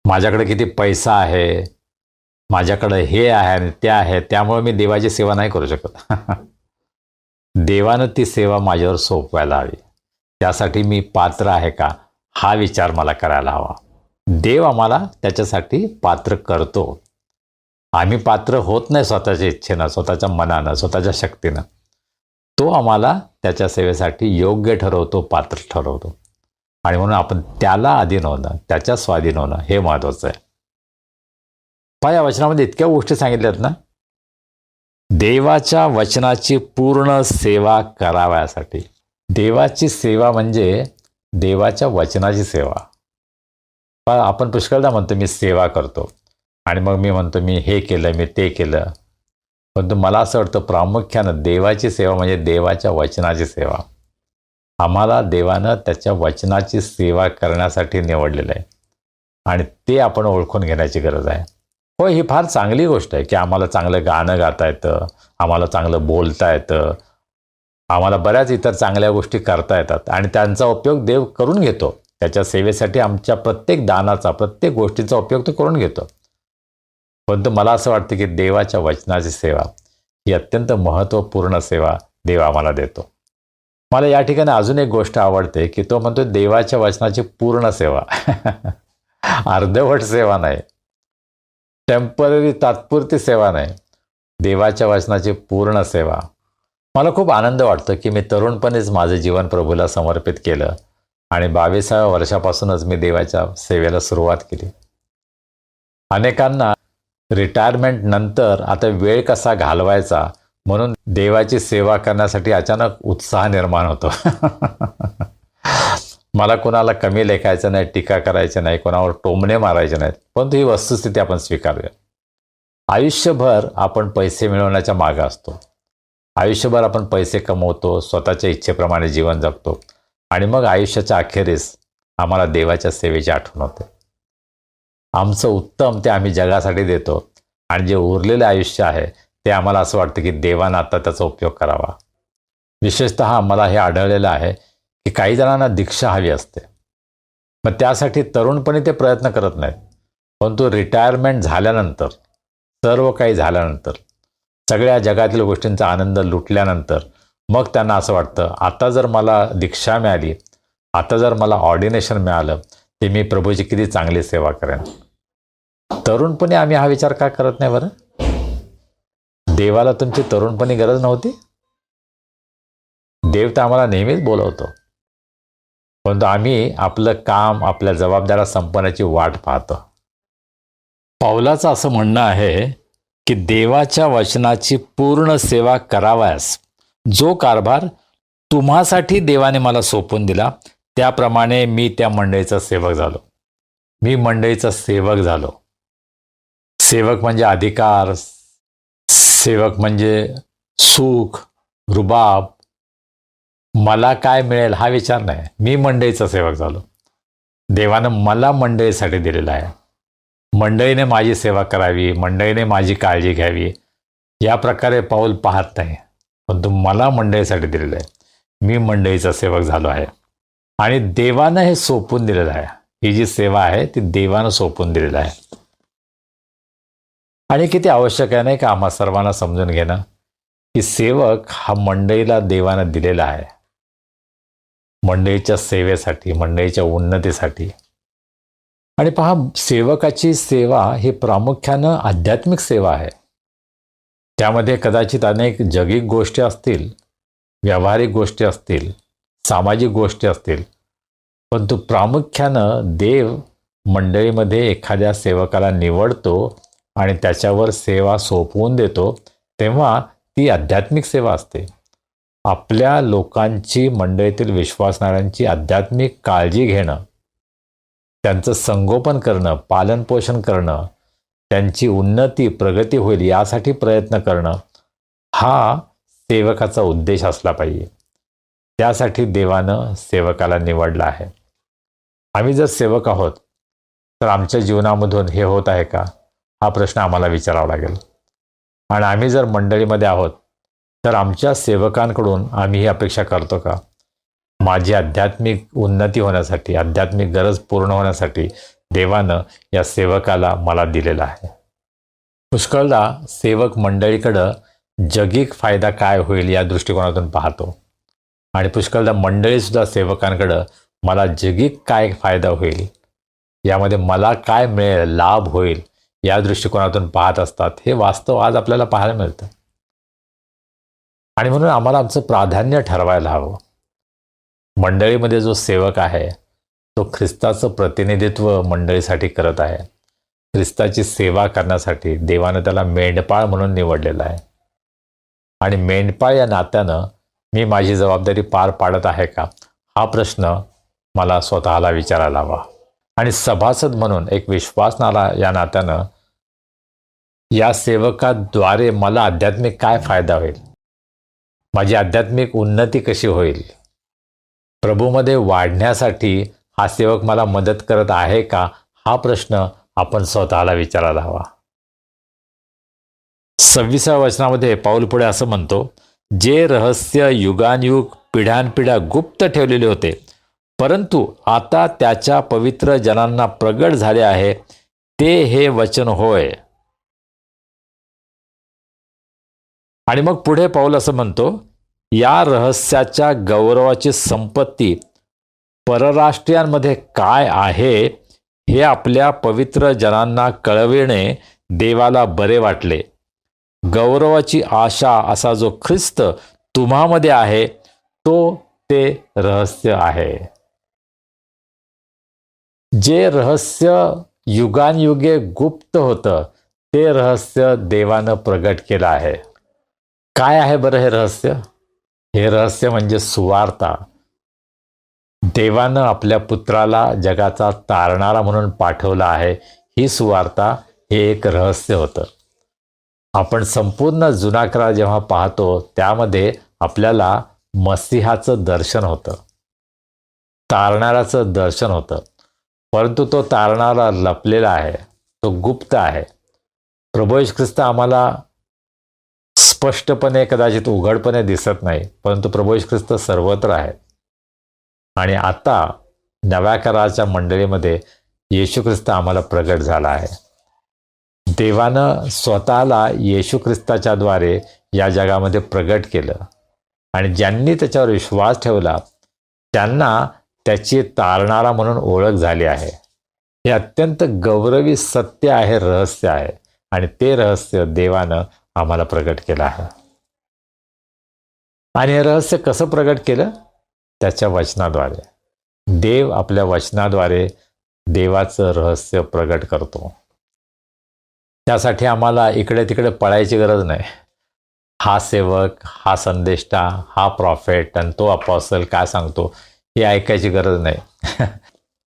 माझ्याकडे किती पैसा आहे, माझ्याकडे हे आहे आणि ते आहे, त्यामुळे मी देवाची सेवा नाही करू शकत. देवानं ती सेवा माझ्यावर सोपवायला हवी. त्यासाठी मी पात्र आहे का हा विचार मला करायला हवा. देव आम्हाला त्याच्यासाठी पात्र करतो. आम्ही पात्र होत नाही स्वतःच्या इच्छेनं, स्वतःच्या मनानं, स्वतःच्या शक्तीनं. तो आम्हाला त्याच्या सेवेसाठी योग्य ठरवतो, पात्र ठरवतो. आणि म्हणून आपण त्याला अधीन होणं, त्याच्या स्वाधीन होणं हे महत्त्वाचं आहे. या वचनामध्ये इतक्या गोष्टी सांगितल्यात ना, देवाच्या वचनाची पूर्ण सेवा कराव्यासाठी. देवाची सेवा म्हणजे देवाच्या वचनाची सेवा. आपण पुष्कळदा म्हणतो मी सेवा करतो आणि मग मी म्हणतो मी हे केलं, मी ते केलं. परंतु मला असं वाटतं प्रामुख्यानं देवाची सेवा म्हणजे देवाच्या वचनाची सेवा. आम्हाला देवानं त्याच्या वचनाची सेवा करण्यासाठी निवडलेलं आहे आणि ते आपण ओळखून घेण्याची गरज आहे. हो, ही फार चांगली गोष्ट आहे की आम्हाला चांगलं गाणं गाता येतं, आम्हाला चांगलं बोलता येतं, आम्हाला बऱ्याच इतर चांगल्या गोष्टी करता येतात आणि त्यांचा उपयोग देव करून घेतो. त्याच्या सेवेसाठी आमच्या प्रत्येक दानाचा, प्रत्येक गोष्टीचा उपयोग तो करून घेतो. परंतु मला असं वाटतं की देवाच्या वचनाची सेवा ही अत्यंत महत्त्वपूर्ण सेवा देव आम्हाला देतो. मला या ठिकाणी अजून एक गोष्ट आवडते की तो म्हणतो देवाच्या वचनाची पूर्ण सेवा. अर्धवट सेवा नाही, टेम्पररी तात्पुरती सेवा नाही, देवाच्या वचनाची पूर्ण सेवा. मला खूप आनंद वाटतो की मी तरुणपणीच माझं जीवन प्रभूला समर्पित केलं आणि 22व्या वर्षापासूनच मी देवाच्या सेवेला सुरुवात केली. अनेकांना रिटायरमेंट नंतर आता वेळ कसा घालवायचा म्हणून देवाची सेवा करण्यासाठी अचानक उत्साह निर्माण होतो. मला कोणाला कमी लेखायचं नाही, टीका करायचं नाही, कोणावर टोमणे मारायचे नाहीत, परंतु ही वस्तुस्थिती आपण स्वीकारूया. आयुष्यभर आपण पैसे मिळवण्याच्या मागे असतो. आयुष्यभर आपण पैसे कमवतो, स्वतःच्या इच्छेप्रमाणे जीवन जगतो आणि मग आयुष्याच्या अखेरीस आम्हाला देवाच्या सेवेची आठवण होते. आमचं उत्तम ते आम्ही जगासाठी देतो आणि जे उरलेलं आयुष्य आहे ते आम्हाला असं वाटतं की देवानं आता त्याचा उपयोग करावा. विशेषतः मला हे आढळलेलं आहे की काही जणांना दीक्षा हवी असते. मग त्यासाठी तरुणपणी ते प्रयत्न करत नाहीत, परंतु रिटायरमेंट झाल्यानंतर, सर्व काही झाल्यानंतर, सगळ्या जगातील गोष्टींचा आनंद लुटल्यानंतर मग त्यांना असं वाटतं आता जर मला दीक्षा मिळाली, आता जर मला ऑर्डिनेशन मिळालं, ते मी प्रभूची किती चांगली सेवा करेन. तरुणपणी आम्ही हा विचार का करत नाही बरं? देवाला तुमची तरुणपणी गरज नव्हती? देव तर आम्हाला नेहमीच बोलवतो, परंतु आम्ही आपलं काम, आपल्या जबाबदाऱ्या संपवण्याची वाट पाहतो. पाऊलाचं असं म्हणणं आहे की देवाच्या वचनाची पूर्ण सेवा करावयास जो कारभार तुम्हासाठी देवाने मला सोपवून दिला त्याप्रमाणे मी त्या मंडळीचा सेवक झालो. मी मंडळीचा सेवक झालो. सेवक म्हणजे अधिकार, सेवक म्हणजे सुख, रुबाब, मला काय मिळेल हा विचार नाही. मी मंडळीचा सेवक झालो. देवानं मला मंडळीसाठी दिलेला आहे. मंडळीने माझी सेवा करावी, मंडळीने माझी काळजी घ्यावी, या प्रकारे पाऊल पाहत नाही. परंतु मला मंडळीसाठी दिलेलं आहे. मी मंडळीचा सेवक झालो आहे आणि देवानं हे सोपून दिलेलं आहे. ही जी सेवा आहे ती देवानं सोपून दिलेलं आहे. आणि किती आवश्यक आहे नाही का आम्हा सर्वांना समजून घेणं की सेवक हा मंडळीला देवानं दिलेला आहे, मंडळीच्या सेवेसाठी, मंडळीच्या उन्नतीसाठी. आणि पहा, सेवकाची सेवा ही प्रामुख्यानं आध्यात्मिक सेवा आहे. त्यामध्ये कदाचित अनेक जगिक गोष्टी असतील, व्यावहारिक गोष्टी असतील, सामाजिक गोष्टी असतील, परंतु प्रामुख्यानं देव मंडळीमध्ये एखाद्या सेवकाला निवडतो आणि त्याच्यावर सेवा सोपवून देतो, तेव्हा ती आध्यात्मिक सेवा असते. आपल्या लोकांची, मंडळीतील विश्वासणाऱ्यांची आध्यात्मिक काळजी घेणं, त्यांचं संगोपन करणं, पालनपोषण करणं, त्यांची उन्नती, प्रगती होईल यासाठी प्रयत्न करणं, हा सेवकाचा उद्देश असला पाहिजे. त्यासाठी देवानं सेवकाला निवडलं आहे. आम्ही जर सेवक आहोत तर आमच्या जीवनामधून हे होत आहे का, हा प्रश्न आम्हाला विचारावा लागेल. आणि आम्ही जर मंडळीमध्ये आहोत तर आमच्या सेवकांकडून आम्ही ही अपेक्षा करतो का, माझी आध्यात्मिक उन्नती होण्यासाठी, आध्यात्मिक गरज पूर्ण होण्यासाठी देवानं या सेवकाला मला दिलेला आहे. पुष्कळदा सेवक मंडळीकडं जगिक फायदा काय होईल या दृष्टिकोनातून पाहतो आणि पुष्कळदा मंडळीसुद्धा सेवकांकडं मला जगिक काय फायदा होईल, यामध्ये मला काय मिळेल, लाभ होईल या दृष्टिकोनातून पाहत असतात. हे वास्तव आज आपल्याला पाहायला मिळतं. आणि म्हणून आम्हाला आमचं प्राधान्य ठरवायला हवं. मंडळीमध्ये जो सेवक आहे तो ख्रिस्ताचं प्रतिनिधित्व मंडळीसाठी करत आहे. ख्रिस्ताची सेवा करण्यासाठी देवानं त्याला मेंढपाळ म्हणून निवडलेला आहे. आणि मेंढपाळ या नात्यानं मी माझी जबाबदारी पार पाडत आहे का, हा प्रश्न मला स्वतःला विचारायला हवा. आणि सभासद म्हणून एक विश्वासणारा या नात्यानं या सेवकाद्वारे मला आध्यात्मिक काय फायदा होईल, माझी आध्यात्मिक उन्नती कशी होईल, प्रभूमध्ये वाढण्यासाठी हा सेवक मला मदत करत आहे का, हा प्रश्न आपण स्वतःला विचारायला हवा. 26व्या वचनामध्ये पाऊल पुढे असं म्हणतो, जे रहस्य युगानयुग पिढ्यानपिढ्या गुप्त ठेवलेले होते, परंतु आता त्याच्या पवित्र जनांना प्रगट झाले आहे, ते हे वचन होय. आणि मग पुढे पाऊल असं म्हणतो, या रहस्याच्या गौरवाची संपत्ती परराष्ट्रीयांमध्ये काय आहे हे आपल्या पवित्र जनांना कळविणे देवाला बरे वाटले. गौरवाची आशा असा जो ख्रिस्त तुम्हामध्ये आहे तो ते रहस्य आहे. जे रहस्य युगानयुगे गुप्त होतं ते रहस्य देवानं प्रगट केलं आहे. काय आहे बरं हे रहस्य? हे रहस्य म्हणजे सुवार्ता. देवानं आपल्या पुत्राला जगाचा तारणारा म्हणून पाठवला आहे. ही सुवार्ता हे एक रहस्य होतं. आपण संपूर्ण जुना करार जेव्हा पाहतो त्यामध्ये आपल्याला मसीहाचं दर्शन होतं, तारणाऱ्याचं दर्शन होतं, परंतु तो तारणारा लपलेला आहे, तो गुप्त आहे. प्रभू येशू ख्रिस्त आम्हाला स्पष्टपणे, कदाचित उघडपणे दिसत नाही, परंतु प्रभू येशू ख्रिस्त सर्वत्र आहे. आणि आता नव्या कराराच्या मंडळीमध्ये येशू ख्रिस्त आम्हाला प्रगट झाला आहे. देवानं स्वतःला येशू ख्रिस्ताच्याद्वारे या जगामध्ये प्रगट केलं आणि ज्यांनी त्याच्यावर विश्वास ठेवला त्यांना त्याची तारणारा म्हणून ओळख झाली आहे. हे अत्यंत गौरवी सत्य आहे, रहस्य आहे आणि ते रहस्य देवानं आम्हाला प्रगट केलं आहे. आणि हे रहस्य कसं प्रगट केलं? त्याच्या वचनाद्वारे. देव आपल्या वचनाद्वारे देवाचं रहस्य प्रगट करतो. त्यासाठी आम्हाला इकडे तिकडे पळायची गरज नाही. हा सेवक, हा संदेष्टा, हा प्रॉफेट आणि तो अपॉस्टल काय सांगतो हे ऐकायची गरज नाही.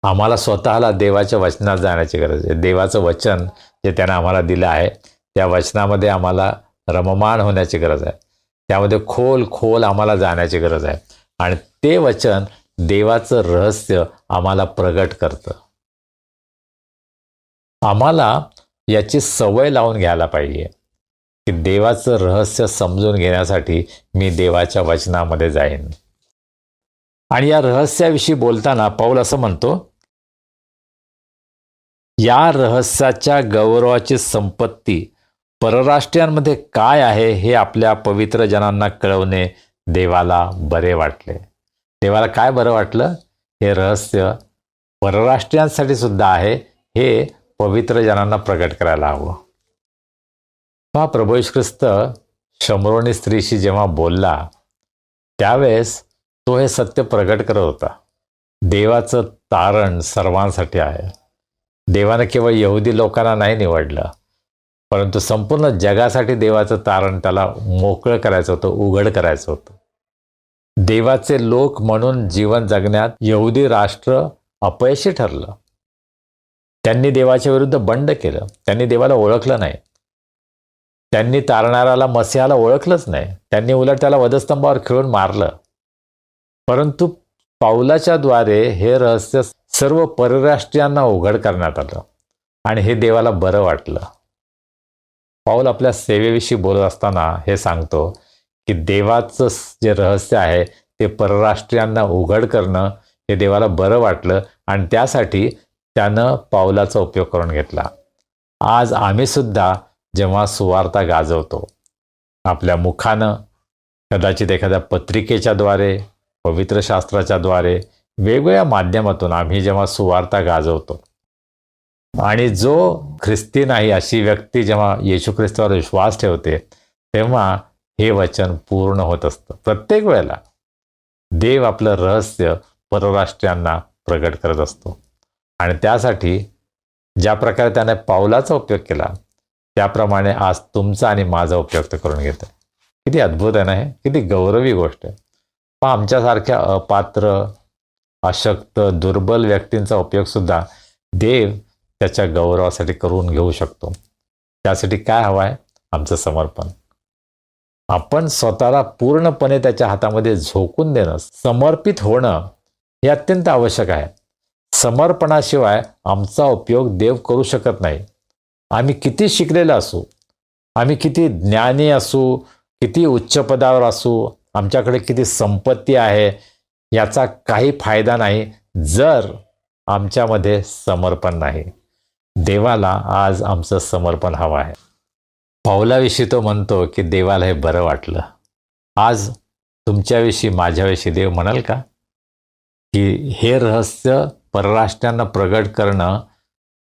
आम्हाला स्वतःला देवाच्या वचनात जाण्याची गरज आहे. देवाचं वचन जे त्यानं आम्हाला दिलं आहे त्या वचनामध्ये आम्हाला रममाण होण्याची गरज आहे. त्यामध्ये खोल आम्हाला जाण्याची गरज आहे आणि ते वचन देवाचं रहस्य आम्हाला प्रगट करतं. आम्हाला याची सवय लावून घ्यायला पाहिजे की देवाचं रहस्य समजून घेण्यासाठी मी देवाच्या वचनामध्ये जाईन. आणि या रहस्याविषयी बोलताना पौल असं म्हणतो, या रहस्याच्या गौरवाची संपत्ती परराष्ट्रीयांमध्ये काय आहे हे आपल्या पवित्र जनांना कळवणे देवाला बरे वाटले. देवाला काय बरं वाटलं? हे रहस्य परराष्ट्रीयांसाठी सुद्धा आहे हे पवित्र जनांना प्रगट करायला हवं. पहा, प्रभू येशू ख्रिस्त शमरोनी स्त्रीशी जेव्हा बोलला त्यावेळेस तो हे सत्य प्रगट करत होता. देवाचं तारण सर्वांसाठी आहे. देवानं केवळ यहुदी लोकांना नाही निवडलं, परंतु संपूर्ण जगासाठी देवाचं तारण त्याला मोकळं करायचं होतं, उघड करायचं होतं. देवाचे लोक म्हणून जीवन जगण्यात यहुदी राष्ट्र अपयशी ठरलं. त्यांनी देवाच्या विरुद्ध बंड केलं. त्यांनी देवाला ओळखलं नाही. त्यांनी तारणाऱ्याला मसीहाला ओळखलंच नाही. त्यांनी उलट त्याला वधस्तंभावर खिळून मारलं. परंतु पौलाच्या द्वारे हे रहस्य सर्व परराष्ट्रीयांना उघड करण्यात आलं आणि हे देवाला बरं वाटलं. पौल आपल्या सेवेविषयी बोलत असताना हे सांगतो की देवाचं जे रहस्य आहे ते परराष्ट्रीयांना उघड करणं हे देवाला बरं वाटलं आणि त्यासाठी त्यानं पौलाचा उपयोग करून घेतला. आज आम्ही सुद्धा जेव्हा सुवार्ता गाजवतो आपल्या मुखानं, कदाचित एखाद्या पत्रिकेच्या द्वारे, पवित्र शास्त्राच्या द्वारे, वेगवेगळ्या माध्यमातून आम्ही जेव्हा सुवार्ता गाजवतो आणि जो ख्रिस्ती नाही अशी व्यक्ती जेव्हा येशू ख्रिस्तावर विश्वास ठेवते तेव्हा हे वचन पूर्ण होत असतं. प्रत्येक वेळेला देव आपलं रहस्य परराष्ट्रीयांना प्रगट करत असतो आणि त्यासाठी ज्या प्रकारे त्याने पौलाचा उपयोग केला त्याप्रमाणे आज तुमचा आणि माझा उपयोग ते करून घेतो. किती अद्भुत आहे ना हे, किती गौरवी गोष्ट आहे. पण आमच्यासारख्या अपात्र, अशक्त, दुर्बल व्यक्तींचा उपयोग सुद्धा देव त्याच्या गौरवासाठी करून घेऊ शकतो. त्यासाठी काय हवं आहे? आमचं समर्पण. आपण स्वतःला पूर्णपणे त्याच्या हातामध्ये झोकून देणं, समर्पित होणं हे अत्यंत आवश्यक आहे. समर्पणाशिवाय आमचा उपयोग देव करू शकत नाही. आम्ही किती शिकलेलं असू, आम्ही किती ज्ञानी असू, किती उच्च पदावर असू, आमच्याकडे किती संपत्ती आहे, याचा काही फायदा नाही जर आमच्यामध्ये समर्पण नाही. देवाला आज आमचं समर्पण हवं आहे. पौलाविषयी तो म्हणतो की देवाला हे बरं वाटलं. आज तुमच्याविषयी, माझ्याविषयी देव म्हणाल का की हे रहस्य परराष्ट्रीयांना प्रगट करणं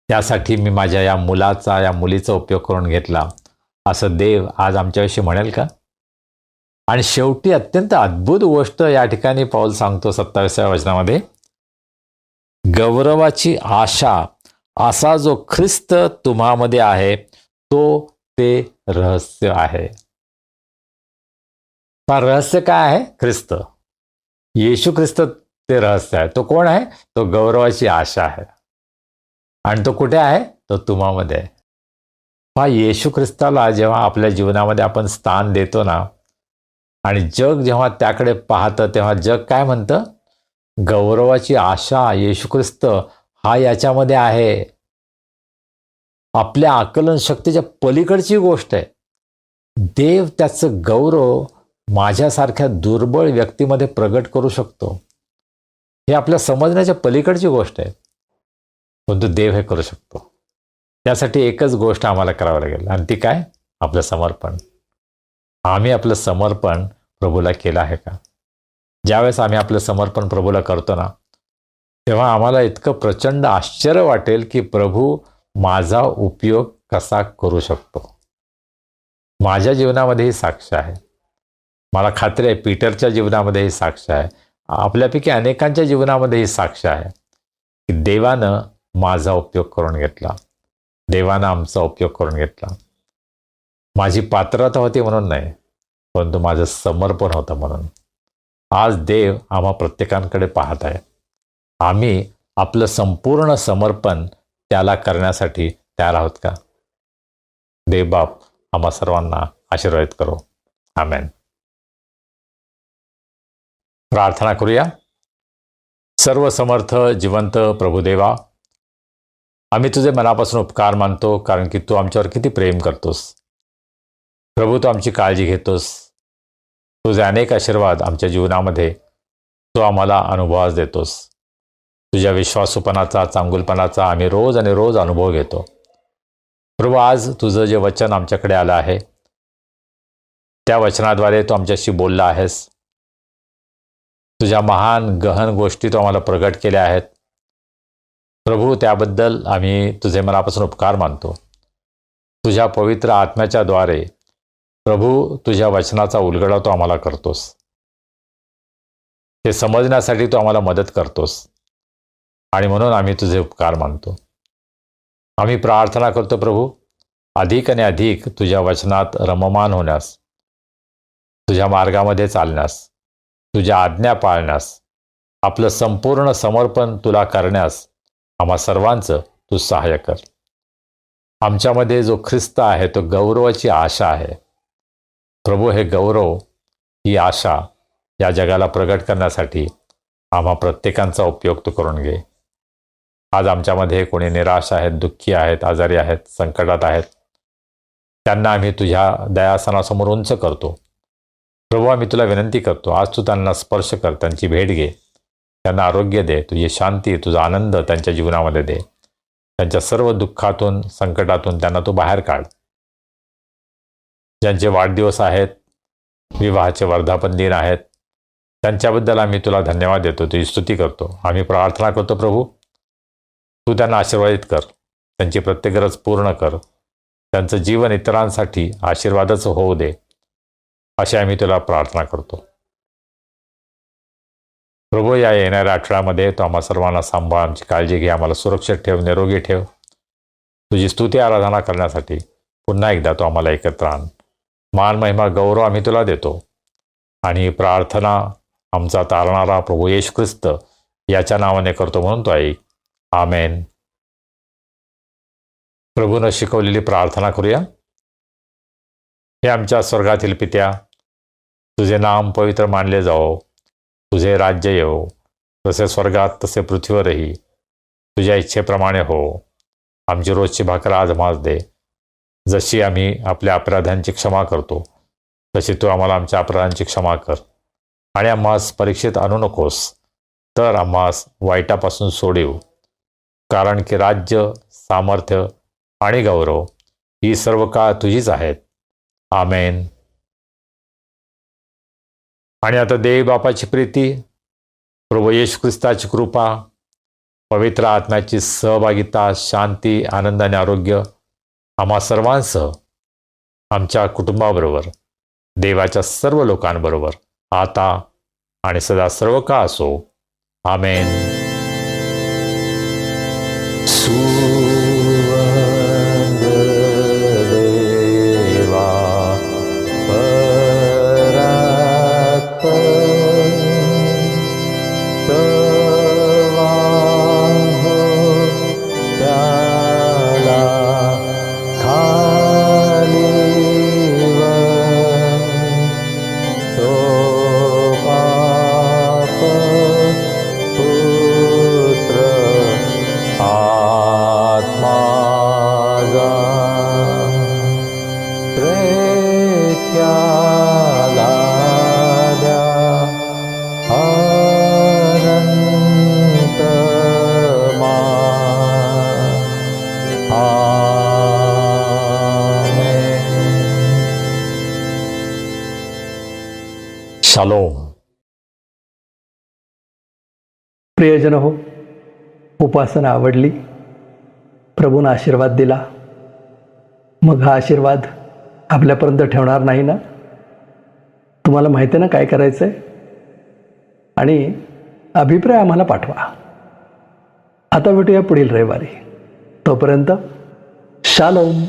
त्यासाठी मी माझ्या या मुलाचा, या मुलीचा उपयोग करून घेतला, असं देव आज आमच्याविषयी म्हणेल का? आणि शेवटी अत्यंत अद्भुत गोष्ट या ठिकाणी पौल सांगतो 27व्या वचनामध्ये, गौरवाची आशा असा जो ख्रिस्त तुम्हामध्ये आहे तो ते रहस्य आहे. रहस्य काय आहे? ख्रिस्त, येशू ख्रिस्त ते रहस्य आहे. तो कोण आहे? तो गौरवाची आशा आहे. आणि तो कुठे आहे? तो तुम्हामध्ये आहे. पहा, येशू ख्रिस्ताला जेव्हा आपल्या जीवनामध्ये आपण स्थान देतो ना आणि जग जेव्हा त्याकडे पाहतं तेव्हा जग काय म्हणतं? गौरवाची आशा येशू ख्रिस्त हा याच्यामध्ये आहे. आपल्या आकलन शक्तीच्या पलीकडची गोष्ट आहे. देव त्याचं गौरव माझ्यासारख्या दुर्बळ व्यक्तीमध्ये प्रगट करू शकतो. हे आपल्या समजण्याच्या पलीकडची गोष्ट आहे, परंतु देव हे करू शकतो. त्यासाठी एकच गोष्ट आम्हाला करावं लागेल आणि ती काय? आपलं समर्पण. आम्ही आपलं समर्पण प्रभूला केलं आहे का? ज्यावेळेस आम्ही आपलं समर्पण प्रभूला करतो ना तेव्हा आम्हाला इतकं प्रचंड आश्चर्य वाटेल की प्रभू माझा उपयोग कसा करू शकतो. माझ्या जीवनामध्ये ही साक्ष आहे. मला खात्री आहे पीटरच्या जीवनामध्ये ही साक्ष आहे. आपल्यापैकी अनेकांच्या जीवनामध्ये ही साक्ष आहे की देवानं माझा उपयोग करून घेतला. देवानं आमचा उपयोग करून घेतला. माझी पात्रता होती म्हणून नाही, परंतु माझं समर्पण होतं म्हणून. आज देव आम्हा प्रत्येकांकडे पाहत आहे. आम्ही आपलं संपूर्ण समर्पण त्याला करण्यासाठी तयार आहोत का? देव बाप आम्हा सर्वांना आशीर्वादित करो. आमेन. प्रार्थना करूया. सर्व समर्थ जिवंत प्रभुदेवा, आम्ही तुझे मनापासून उपकार मानतो, कारण की तू आमच्यावर किती प्रेम करतोस. प्रभू, तू आमची काळजी घेतोस. तुझे अनेक आशीर्वाद आमच्या जीवनामध्ये तू आम्हाला अनुभवास देतोस. तुझ्या विश्वासूपणाचा, चांगुलपणाचा आम्ही रोज आणि रोज अनुभव घेतो. प्रभू, आज तुझं जे वचन आमच्याकडे आलं आहे, त्या वचनाद्वारे तू आमच्याशी बोलला आहेस. तुझ्या महान गहन गोष्टी तू आम्हाला प्रगट केल्या आहेत. प्रभू, त्याबद्दल आम्ही तुझे मनापासून उपकार मानतो. तुझ्या पवित्र आत्म्याच्या द्वारे प्रभू, तुझ्या वचनाचा उलगडा तू आम्हाला करतोस. ते समजण्यासाठी तू आम्हाला मदत करतोस आणि म्हणून आम्ही तुझे उपकार मानतो. आम्ही प्रार्थना करतो प्रभू, अधिक आणि अधिक तुझ्या वचनात रममान होण्यास, तुझ्या मार्गामध्ये चालण्यास, तुझ्या आज्ञा पाळण्यास, आपलं संपूर्ण समर्पण तुला करण्यास आम्हा सर्वांचं तू सहाय्य कर. आमच्यामध्ये जो ख्रिस्त आहे तो गौरवाची आशा आहे. प्रभू, हे गौरव, ही आशा या जगाला प्रगट करण्यासाठी आम्हा प्रत्येकांचा उपयोग तू करून घे. आज आमच्यामध्ये कोणी निराश आहेत, दुःखी आहेत, आजारी आहेत, संकटात आहेत, त्यांना आम्ही तुझ्या दयासनासमोर उंच करतो. प्रभू, आम्ही तुला विनंती करतो, आज तू त्यांना स्पर्श कर, त्यांची भेट घे, त्यांना आरोग्य दे, तुझी शांती, तुझा आनंद त्यांच्या जीवनामध्ये दे. त्यांच्या सर्व दुःखातून, संकटातून त्यांना तू बाहेर काढ. ज्यांचे वाढदिवस आहेत, विवाहाचे वर्धापन दिन आहेत, त्यांच्याबद्दल आम्ही तुला धन्यवाद देतो, तुझी स्तुती करतो. आम्ही प्रार्थना करतो प्रभू, तू त्यांना आशीर्वादित कर, त्यांची प्रत्येक गरज पूर्ण कर, त्यांचं जीवन इतरांसाठी आशीर्वादाचं होऊ दे, अशी आम्ही तुला प्रार्थना करतो. प्रभू, या येणाऱ्या आठवड्यामध्ये तू आम्हा सर्वांना सांभाळ, आमची काळजी घे, आम्हाला सुरक्षित ठेव, निरोगी ठेव. तुझी स्तुती आराधना करण्यासाठी पुन्हा एकदा तू आम्हाला एकत्र आण. मान, महिमा, गौरव आम्ही तुला देतो आणि प्रार्थना आमचा तारणारा प्रभू येशू ख्रिस्त याच्या नावाने करतो म्हणून तो ऐक. आमेन. प्रभूनं शिकवलेली प्रार्थना करूया. हे आमच्या स्वर्गातील पित्या, तुझे नाम पवित्र मानले जावो, तुझे राज्य येवो, जसे स्वर्गात तसे पृथ्वीवरही. तुझ्या इच्छेप्रमाणे हो. आमची रोजची भाकर आज आम्हास दे. जशी आम्ही आपल्या अपराधांची क्षमा करतो, तशी तू आम्हाला आमच्या अपराधांची क्षमा कर. आणि आम्हास परीक्षेत आणू नकोस, तर आम्हास वाईटापासून सोडीव. कारण की राज्य, सामर्थ्य आणि गौरव ही सर्व काळ तुझीच आहेत. आमेन. आणि आता देव बापाची प्रीती, प्रभू येशू ख्रिस्ताची कृपा, पवित्र आत्म्याची सहभागिता, शांती, आनंद आणि आरोग्य आम्हा सर्वांसह, आमच्या कुटुंबाबरोबर, देवाच्या सर्व लोकांबरोबर आता आणि सदा सर्व काळ असो. आमेन. शालोम. प्रियजन हो, उपासना आवडली, प्रभूनं आशीर्वाद दिला, मग हा आशीर्वाद आपल्यापर्यंत ठेवणार नाही ना? तुम्हाला माहिती आहे ना काय करायचं आहे? आणि अभिप्राय आम्हाला पाठवा. आता भेटूया पुढील रविवारी. तोपर्यंत शालोम.